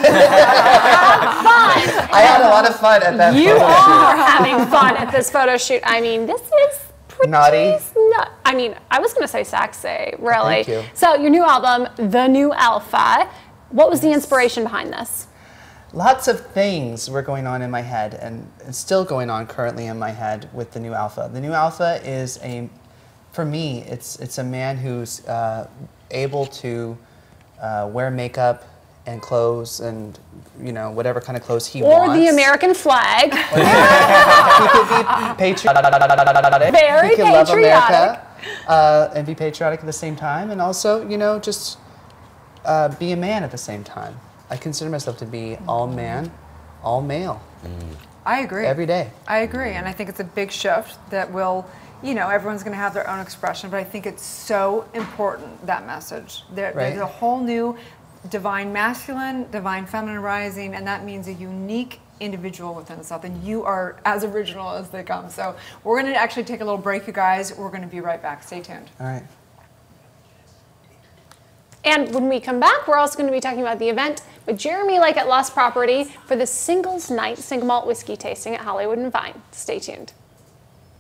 fun. I had a lot of fun at that You photo are shoot. having fun at this photo shoot. I mean, this is pretty naughty. I mean, I was going to say sexy, really. Thank you. So your new album, The New Alpha, what was the inspiration behind this? Lots of things were going on in my head, and it's still going on currently in my head with The New Alpha. The New Alpha is for me, it's a man who's able to wear makeup and clothes and whatever kind of clothes he wants. Or the American flag. He could be patriotic. Very he can love patriotic. America and be patriotic at the same time, and also just be a man at the same time. I consider myself to be all man, all male. I agree. Every day. I agree, and I think it's a big shift that will, everyone's going to have their own expression, but I think it's so important, that message. There's a whole new divine masculine, divine feminine rising, and that means a unique individual within itself, and you are as original as they come. So we're going to actually take a little break, you guys. We're going to be right back. Stay tuned. All right. And when we come back, we're also going to be talking about the event with Jeremy Lake at Lost Property for the Singles Night Single Malt Whiskey Tasting at Hollywood and Vine. Stay tuned.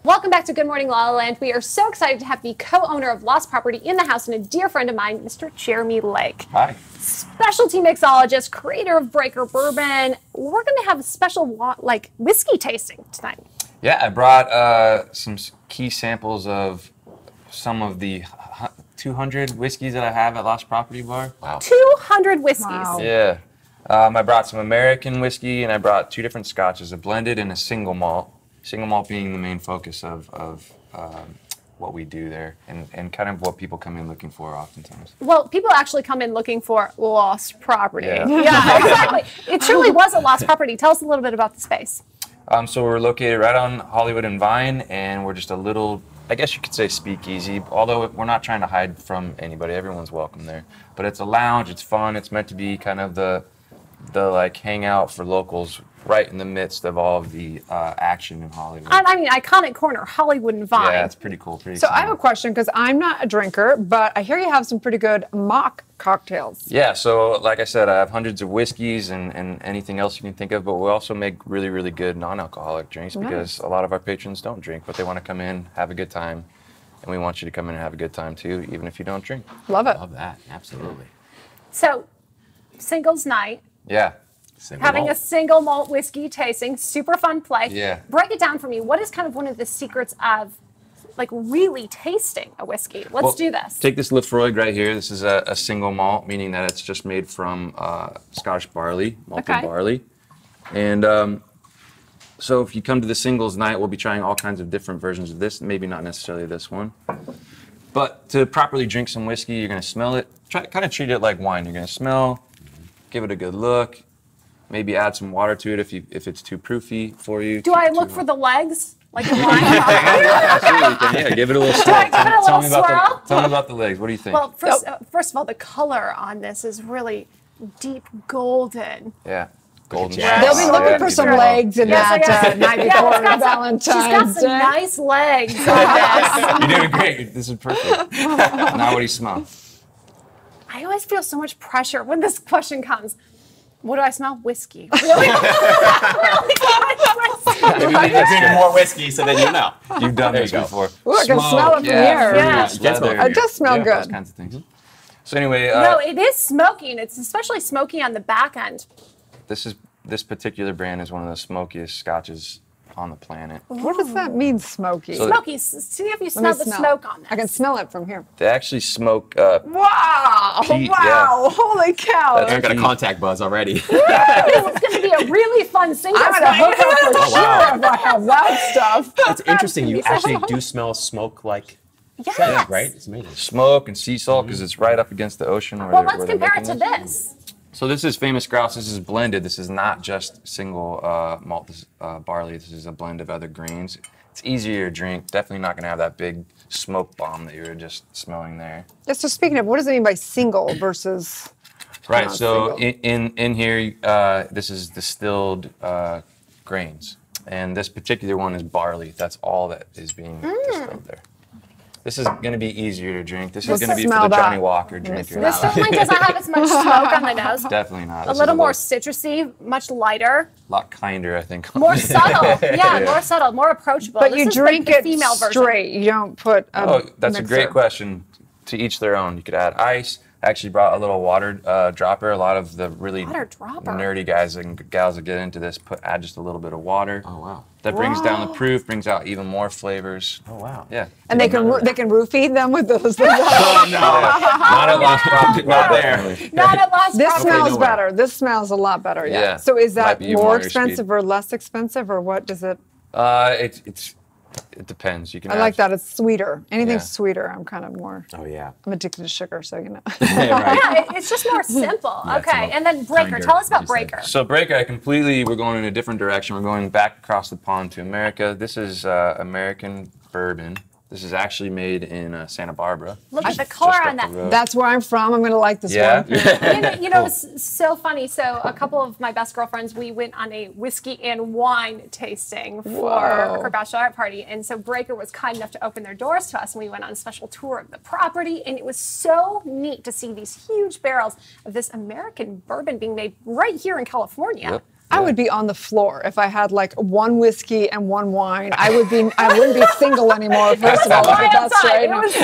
Welcome back to Good Morning La La Land. We are so excited to have the co-owner of Lost Property in the house and a dear friend of mine, Mr. Jeremy Lake. Hi. Specialty mixologist, creator of Breaker Bourbon. We're going to have a special whiskey tasting tonight. Yeah, I brought some key samples of some of the 200 whiskeys that I have at Lost Property Bar. Wow. 200 whiskeys. Wow. Yeah. I brought some American whiskey and I brought 2 different scotches, a blended and a single malt. Single malt being the main focus of what we do there and kind of what people come in looking for oftentimes. Well, people actually come in looking for lost property. Yeah. Yeah, exactly. It truly was a lost property. Tell us a little bit about the space. So we're located right on Hollywood and Vine, and we're just a little, I guess you could say, speakeasy, although we're not trying to hide from anybody. Everyone's welcome there. But it's a lounge, it's fun, it's meant to be kind of the like hangout for locals right in the midst of all of the action in Hollywood. And I mean, iconic corner, Hollywood and Vine. Yeah, it's pretty cool. Pretty So I exciting. have a question, because I'm not a drinker, but I hear you have some pretty good mock cocktails. Yeah, so like I said, I have hundreds of whiskeys and anything else you can think of, but we also make really, really good non-alcoholic drinks because a lot of our patrons don't drink, but they want to come in, have a good time, and we want you to come in and have a good time too, even if you don't drink. Love it. Love that. Absolutely. So, singles night. Yeah. Having a single malt whiskey tasting, super fun play. Yeah. Break it down for me. What is kind of one of the secrets of like really tasting a whiskey? Let's do this. Take this Lefroy right here. This is a single malt, meaning that it's just made from Scottish barley, malted barley. And so if you come to the singles night, we'll be trying all kinds of different versions of this, maybe not necessarily this one. But to properly drink some whiskey, you're going to smell it. Kind of treat it like wine. You're going to smell, give it a good look, maybe add some water to it if it's too proofy for you. Do I look for the legs? Like the wine? Yeah, give it a little swirl. Give it a little swirl? Tell me about the legs. What do you think? Well, first of all, the color on this is really deep golden. Yeah. Golden. They'll be looking for some legs in that night before Valentine's She's got some Day. nice legs on this. You're doing great. This is perfect. Now what do you smell? I always feel so much pressure when this question comes. What do I smell? Whiskey. Really? Maybe we can drink more whiskey so then you know. You've done There this you go. before. Ooh, I can smell it from here. Yeah. It does smell good. Those kinds of things. So anyway, No, it is smoky, and it's especially smoky on the back end. this particular brand is one of the smokiest scotches on the planet. What does that mean, smoky? So- Smoky. See if you Let smell me the smell. smoke on this. I can smell it from here. They actually smoke. Wow! Peat, Wow! Holy cow! I've got a contact buzz already. This is going to be a really fun single. I'm gonna hook up for sure if I have that stuff. It's interesting. You actually do smell smoke like Yes. right? It's amazing. Smoke and sea salt because it's right up against the ocean. Where Well, they're- let's where they're compare it making to this. this. So this is Famous Grouse. This is blended. This is not just single malt barley. This is a blend of other grains. It's easier to drink. Definitely not going to have that big smoke bomb that you were just smelling there. Yeah, so speaking of, what does it mean by single versus? Right. So non-single? in here, this is distilled grains, and this particular one is barley. That's all that is being distilled there. This is going to be easier to drink. This is going to be for the Johnny Walker drinker. This certainly doesn't have as much smoke on the nose. Definitely not. A little more citrusy, much lighter, lot kinder, I think. more subtle. Yeah, more subtle, more approachable. But This you is drink the it female version. straight. You don't put. Oh, that's a great mixer. question. To each their own. You could add ice. I actually brought a little water dropper. A lot of the really Water dropper. nerdy guys and gals that get into this add just a little bit of water. Oh wow. That brings down the proof, brings out even more flavors. Oh wow. Yeah. And they can roofie them with those. Oh, no. Not at Lost Property. Not there. Not at Lost This Property. smells better. This smells a lot better. Yeah. Yeah. So is Might that be more more your expensive or less expensive, or what does it? It depends. You can. I like that. It's sweeter. Anything Yeah. sweeter, I'm kind of more. Oh yeah. I'm addicted to sugar, so you know. Yeah, it's just more simple. Yeah, it's Okay, more and then Breaker. kinder, Tell us about you said. Breaker. So Breaker, we're going in a different direction. We're going back across the pond to America. This is American bourbon. This is actually made in Santa Barbara. Look at the Just color up on the that. road. That's where I'm from. I'm gonna like this Yeah. one. You know, it's so funny. So a couple of my best girlfriends, we went on a whiskey and wine tasting for Whoa. her bachelorette party. And so Breaker was kind enough to open their doors to us, and we went on a special tour of the property. And it was so neat to see these huge barrels of this American bourbon being made right here in California. Yep. I would be on the floor if I had like one whiskey and one wine. I wouldn't be single anymore. First of all, if that's right. It was so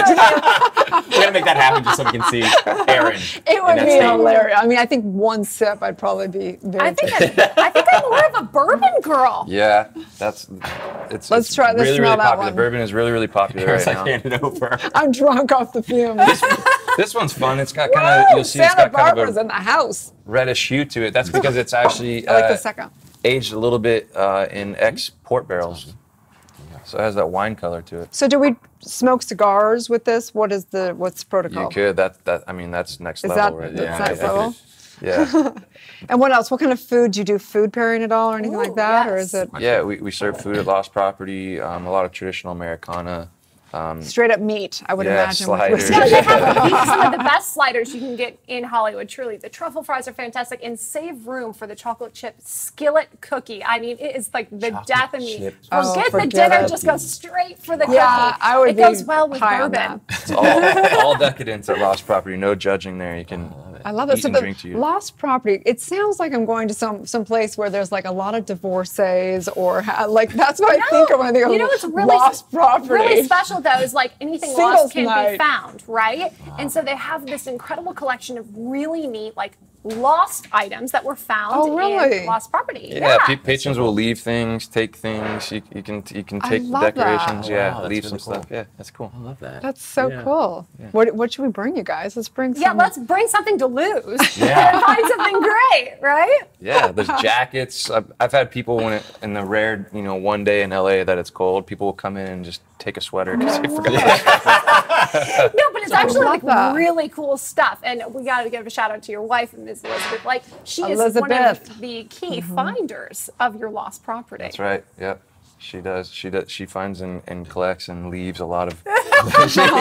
We're gonna make that happen just so we can see Erin. It would be hilarious. I mean, I think one sip, I'd probably be very. I think I'm more of a bourbon girl. Yeah, it's Let's try this. really, Smell really that popular. one. Bourbon is really, really popular Erin's right like now. handing it over. I'm drunk off the fumes. This one's fun. It's got kind of, Whoa, you'll see it's Santa got kind Barbara's of in the house. a reddish hue to it. That's because it's actually I like the second. aged a little bit in ex-port barrels. So it has that wine color to it. So do we smoke cigars with this? What's the protocol? You could. I mean, that's next Is level, that, right? that's next level? Yeah. And what else? What kind of food? Do you do food pairing at all or anything like that? Or is it? Yeah, we serve food at Lost Property, a lot of traditional Americana. Straight up meat, I would imagine. Sliders. Yeah, they have some of the best sliders you can get in Hollywood. Truly, the truffle fries are fantastic, and save room for the chocolate chip skillet cookie. I mean, it is like the death of me. Forget the dinner, just go straight for the cookie. I would it goes well with bourbon. It's all decadence at Lost Property. No judging there. You can. I love it. Eat So and drink to the you. Lost Property, it sounds like I'm going to some place where there's like a lot of divorcees or like that's what I think of when I think of What's really Lost Property. really special though is like anything Singles lost can night. be found, right? And so they have this incredible collection of really neat like lost items that were found in Lost Property. Yeah, patrons will leave things, take things. You can take the love decorations. that. Yeah, Wow, leave that's some really cool. stuff. Yeah, that's cool. I love that. That's so cool. Yeah. What should we bring you guys? Let's bring some. Yeah, let's bring something to lose Yeah. and find something great, right? Yeah, there's jackets. I've had people in the rare, one day in LA that it's cold, people will come in and just take a sweater because they forgot. No, but it's actually like really cool stuff. And we got to give a shout out to your wife, Ms. Elizabeth. Like she is one of the key finders of your lost property. That's right. Yep. She does. She finds and collects and leaves a lot of fashionable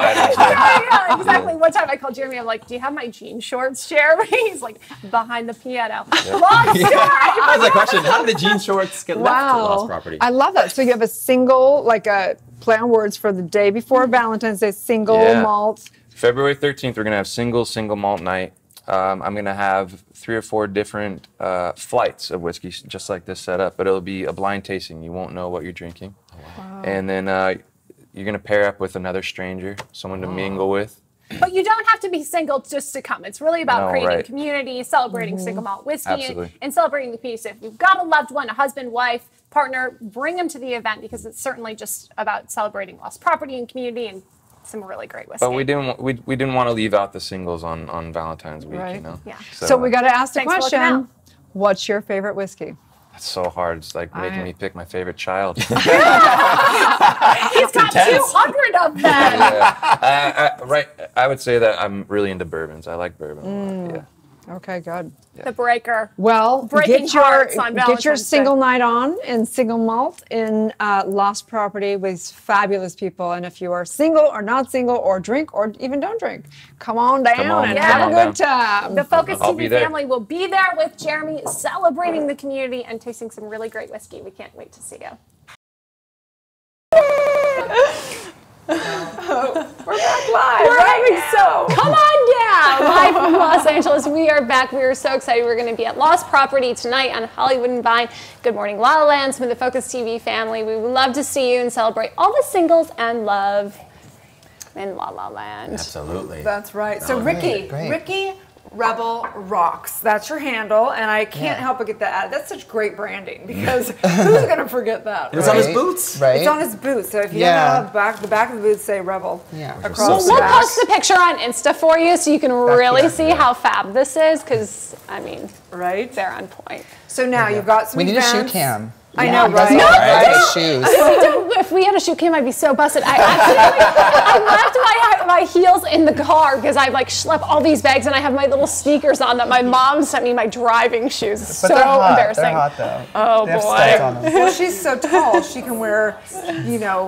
items. Yeah, exactly. One time I called Jeremy. I'm like, "Do you have my jean shorts, Jeremy?" He's like, "Behind the piano." Long story. That was a question. How did the jean shorts get left to Lost Property? I love that. So you have a single, like a play on words for the day before Valentine's Day, single malt. February 13th, we're gonna have single malt night. I'm going to have 3 or 4 different flights of whiskey, just like this setup, but it'll be a blind tasting. You won't know what you're drinking. Wow. And then you're going to pair up with another stranger, someone to mingle with. But you don't have to be single just to come. It's really about creating community, celebrating single malt whiskey, and celebrating the peace. If you've got a loved one, a husband, wife, partner, bring them to the event because it's certainly just about celebrating lost property and community and some really great whiskey. But we didn't want to leave out the singles on Valentine's week, Yeah. So we got to ask the Thanks for looking question, out. what's your favorite whiskey? It's so hard. It's like making me pick my favorite child. He's got 200 of them. I would say that I'm really into bourbons. I like bourbon a lot. Yeah. Okay, good. The breaker. Well, Breaking hearts on get your Valentine's single Day. night on in single malt in Lost Property with fabulous people. And if you are single or not single or drink or even don't drink, come on down and have a good time. The Focus I'll be TV there. family will be there with Jeremy celebrating the community and tasting some really great whiskey. We can't wait to see you. We're back live. We're having come on down. Live from Los Angeles. We are back. We are so excited. We're going to be at Lost Property tonight on Hollywood and Vine. Good morning, LALALAND, some of the Focus TV family. We would love to see you and celebrate all the singles and love in LALALAND. Absolutely. That's right. So Ricky Rebel Rocks. That's your handle, and I can't help but get that added. That's such great branding because who's going to forget that? It's on his boots. It's on his boots. So if you don't know the back of the boots say Rebel. Across the We'll back. post the picture on Insta for you so you can really see how fab this is because, I mean, they're on point. So now you've got some We need a shoe events. cam. I know, right? Shoes. If we had a shoe cam, I'd be so busted. I left my heels in the car because I like schlepp all these bags and I have my little sneakers on that my mom sent me, my driving shoes. It's But so they're hot. embarrassing. They're hot though. Oh They have studs on boy. them. Well, she's so tall, she can wear,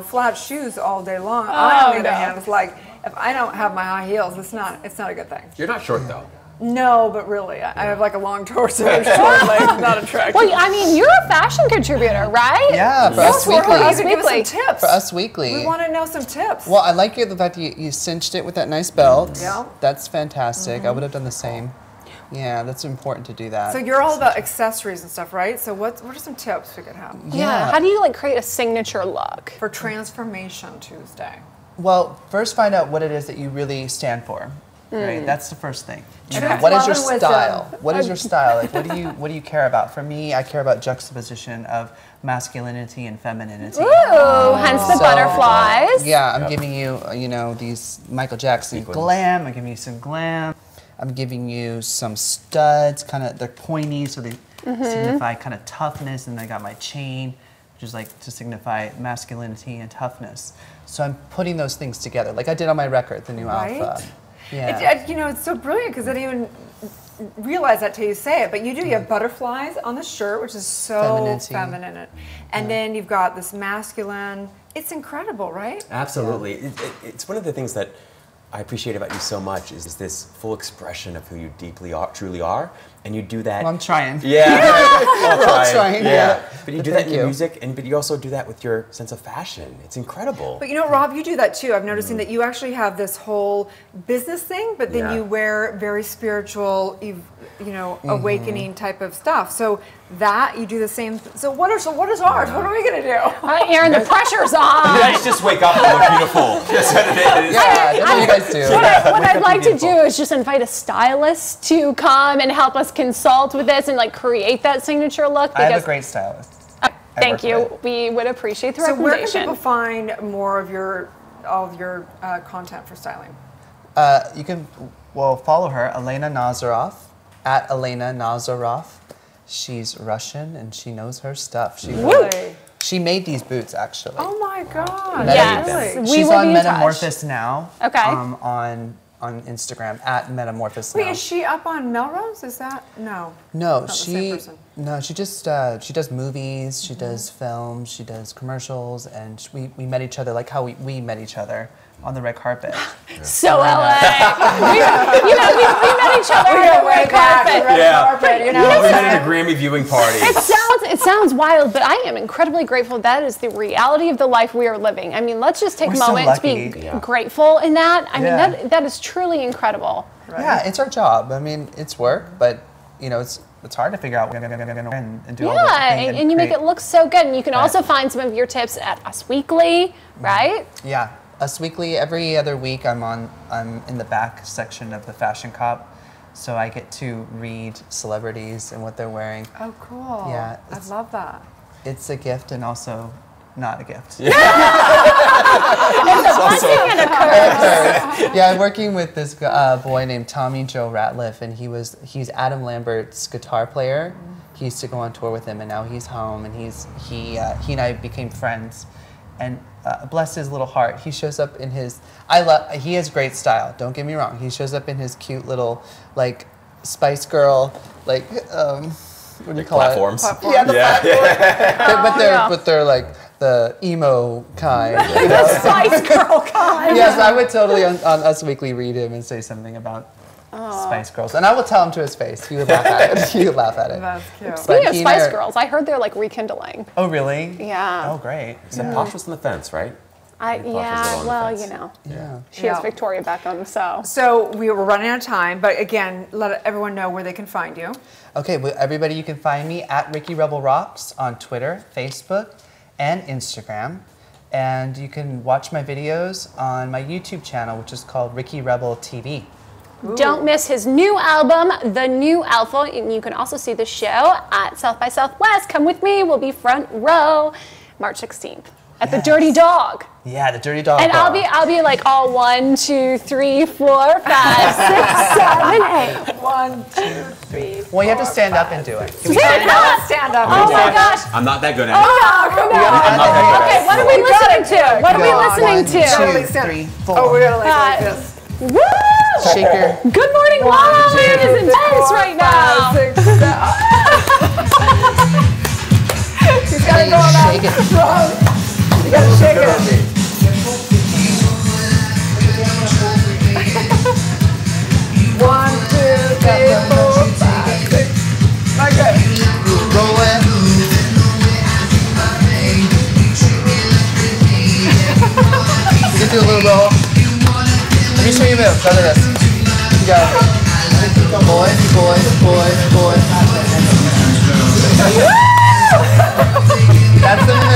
flat shoes all day long. I, on the other hand, it's like, if I don't have my high heels, it's not a good thing. You're not short though. No, but really, I have like a long torso, short legs, not attractive. Well, I mean, you're a fashion contributor, right? Yeah, for Us Weekly. For Us Weekly. Some tips. For Us Weekly. We want to know some tips. Well, I like the fact that you cinched it with that nice belt. Yeah. That's fantastic. I would have done the same. Yeah, that's important to do that. So you're all about accessories and stuff, right? So what are some tips we could have? Yeah. How do you like create a signature look? For Transformation Tuesday. Well, first find out what it is that you really stand for. Right, that's the first thing. You know, Okay. what is your Love and style? wisdom. What is your style? Like, what do you care about? For me, I care about juxtaposition of masculinity and femininity. Ooh, hence the butterflies. Yeah, I'm giving you, these Michael Jackson glam. I'm giving you some glam. I'm giving you some studs, kind of they're pointy, so they signify kind of toughness. And I got my chain which is like to signify masculinity and toughness. So I'm putting those things together, like I did on my record, the new Alpha. Yeah. You know, it's so brilliant because I didn't even realize that till you say it, but you do. You have butterflies on the shirt, which is so feminine. And then you've got this masculine. It's incredible, right? Absolutely. It's one of the things that I appreciate about you so much is this full expression of who you truly are, and you do that. Well, I'm trying. Yeah, we're all trying. Yeah. But you do that in your music, but you also do that with your sense of fashion. It's incredible. But you know, Rob, you do that too. I'm noticing that you actually have this whole business thing, but then you wear very spiritual, awakening type of stuff. So that you do the same. So what is ours? What are we gonna do? Erin, the pressure's on. You guys just wake up and look beautiful. Just what it is. Yeah, that's what you guys do. What I'd like to do is just invite a stylist to come and help us consult with this and like create that signature look. I have a great stylist. Thank you. We would appreciate the recommendation. So where can people find more of all of your content for styling? You can follow her, Elena Nazaroff, at Elena Nazaroff. She's Russian and she knows her stuff. She made these boots actually. Oh my God! Yes, she's on Metamorphosis now. Okay. On Instagram at Metamorphosis now. Wait, is she up on Melrose? Is that no? No, she just she does movies, she does films, she does commercials, and we met each other like how we met each other on the red carpet. So LA. we met each other on the red carpet. We met at a Grammy viewing party. It sounds wild, but I am incredibly grateful that is the reality of the life we are living. I mean, let's just take a moment to be grateful in that. I mean, that is truly incredible. Right? Yeah, it's our job. I mean, it's work, but it's hard to figure out what we're going to and do all this thing. And you make it look so good. And you can also find some of your tips at Us Weekly, right? Yeah. Us Weekly, every other week I'm in the back section of the Fashion Cop, so I get to read celebrities and what they're wearing. Oh, cool. Yeah. I love that. It's a gift and also not a gift. It's a blessing and a curse. Yeah, I'm working with this boy named Tommy Joe Ratliff, and he's Adam Lambert's guitar player. He used to go on tour with him, and now he's home, and he and I became friends. And bless his little heart, he shows up in his, he has great style, don't get me wrong. He shows up in his cute little, like, Spice Girl, like, what do you call platforms? It? Yeah, the platforms. But they're like the emo kind. The Spice Girl kind. Yes, I would totally on Us Weekly read him and say something about Spice Girls. And I will tell him to his face. He would laugh at it. He would laugh at it. That's cute. Speaking of Spice Girls, I heard they're like rekindling. Oh, really? Yeah. Oh, great. Except Posh was on the fence, right? Yeah. She has Victoria Beckham, so. So we were running out of time, but again, let everyone know where they can find you. Okay, well, everybody, you can find me at Ricky Rebel Rocks on Twitter, Facebook, and Instagram. And you can watch my videos on my YouTube channel, which is called Ricky Rebel TV. Ooh. Don't miss his new album, The New Alpha. And you can also see the show at South by Southwest. Come with me. We'll be front row March 16th at the Dirty Dog. Yeah, the Dirty Dog. And I'll be like all 1, 2, 3, 4, 5, 6, 7, 8. 1, 2, 3. Well, you have to stand up and do it. Stand up. Stand up. Oh my gosh. I'm not that good at it. Oh, come on. Okay, what are we listening to? What are we listening to? 1, 2, 3, 4. Oh, we're gonna like this. Woo! Shaker. Good morning, LaLa. It is intense right now. 5, 6, 7. He's got to go on that. You got to shake it. 1, 2, 3, 4, 5, 6. Not good. Roll it. You can do a little roll. Let me show you a move. Try this. You go. Boy, boy, boy, boy. That's the move.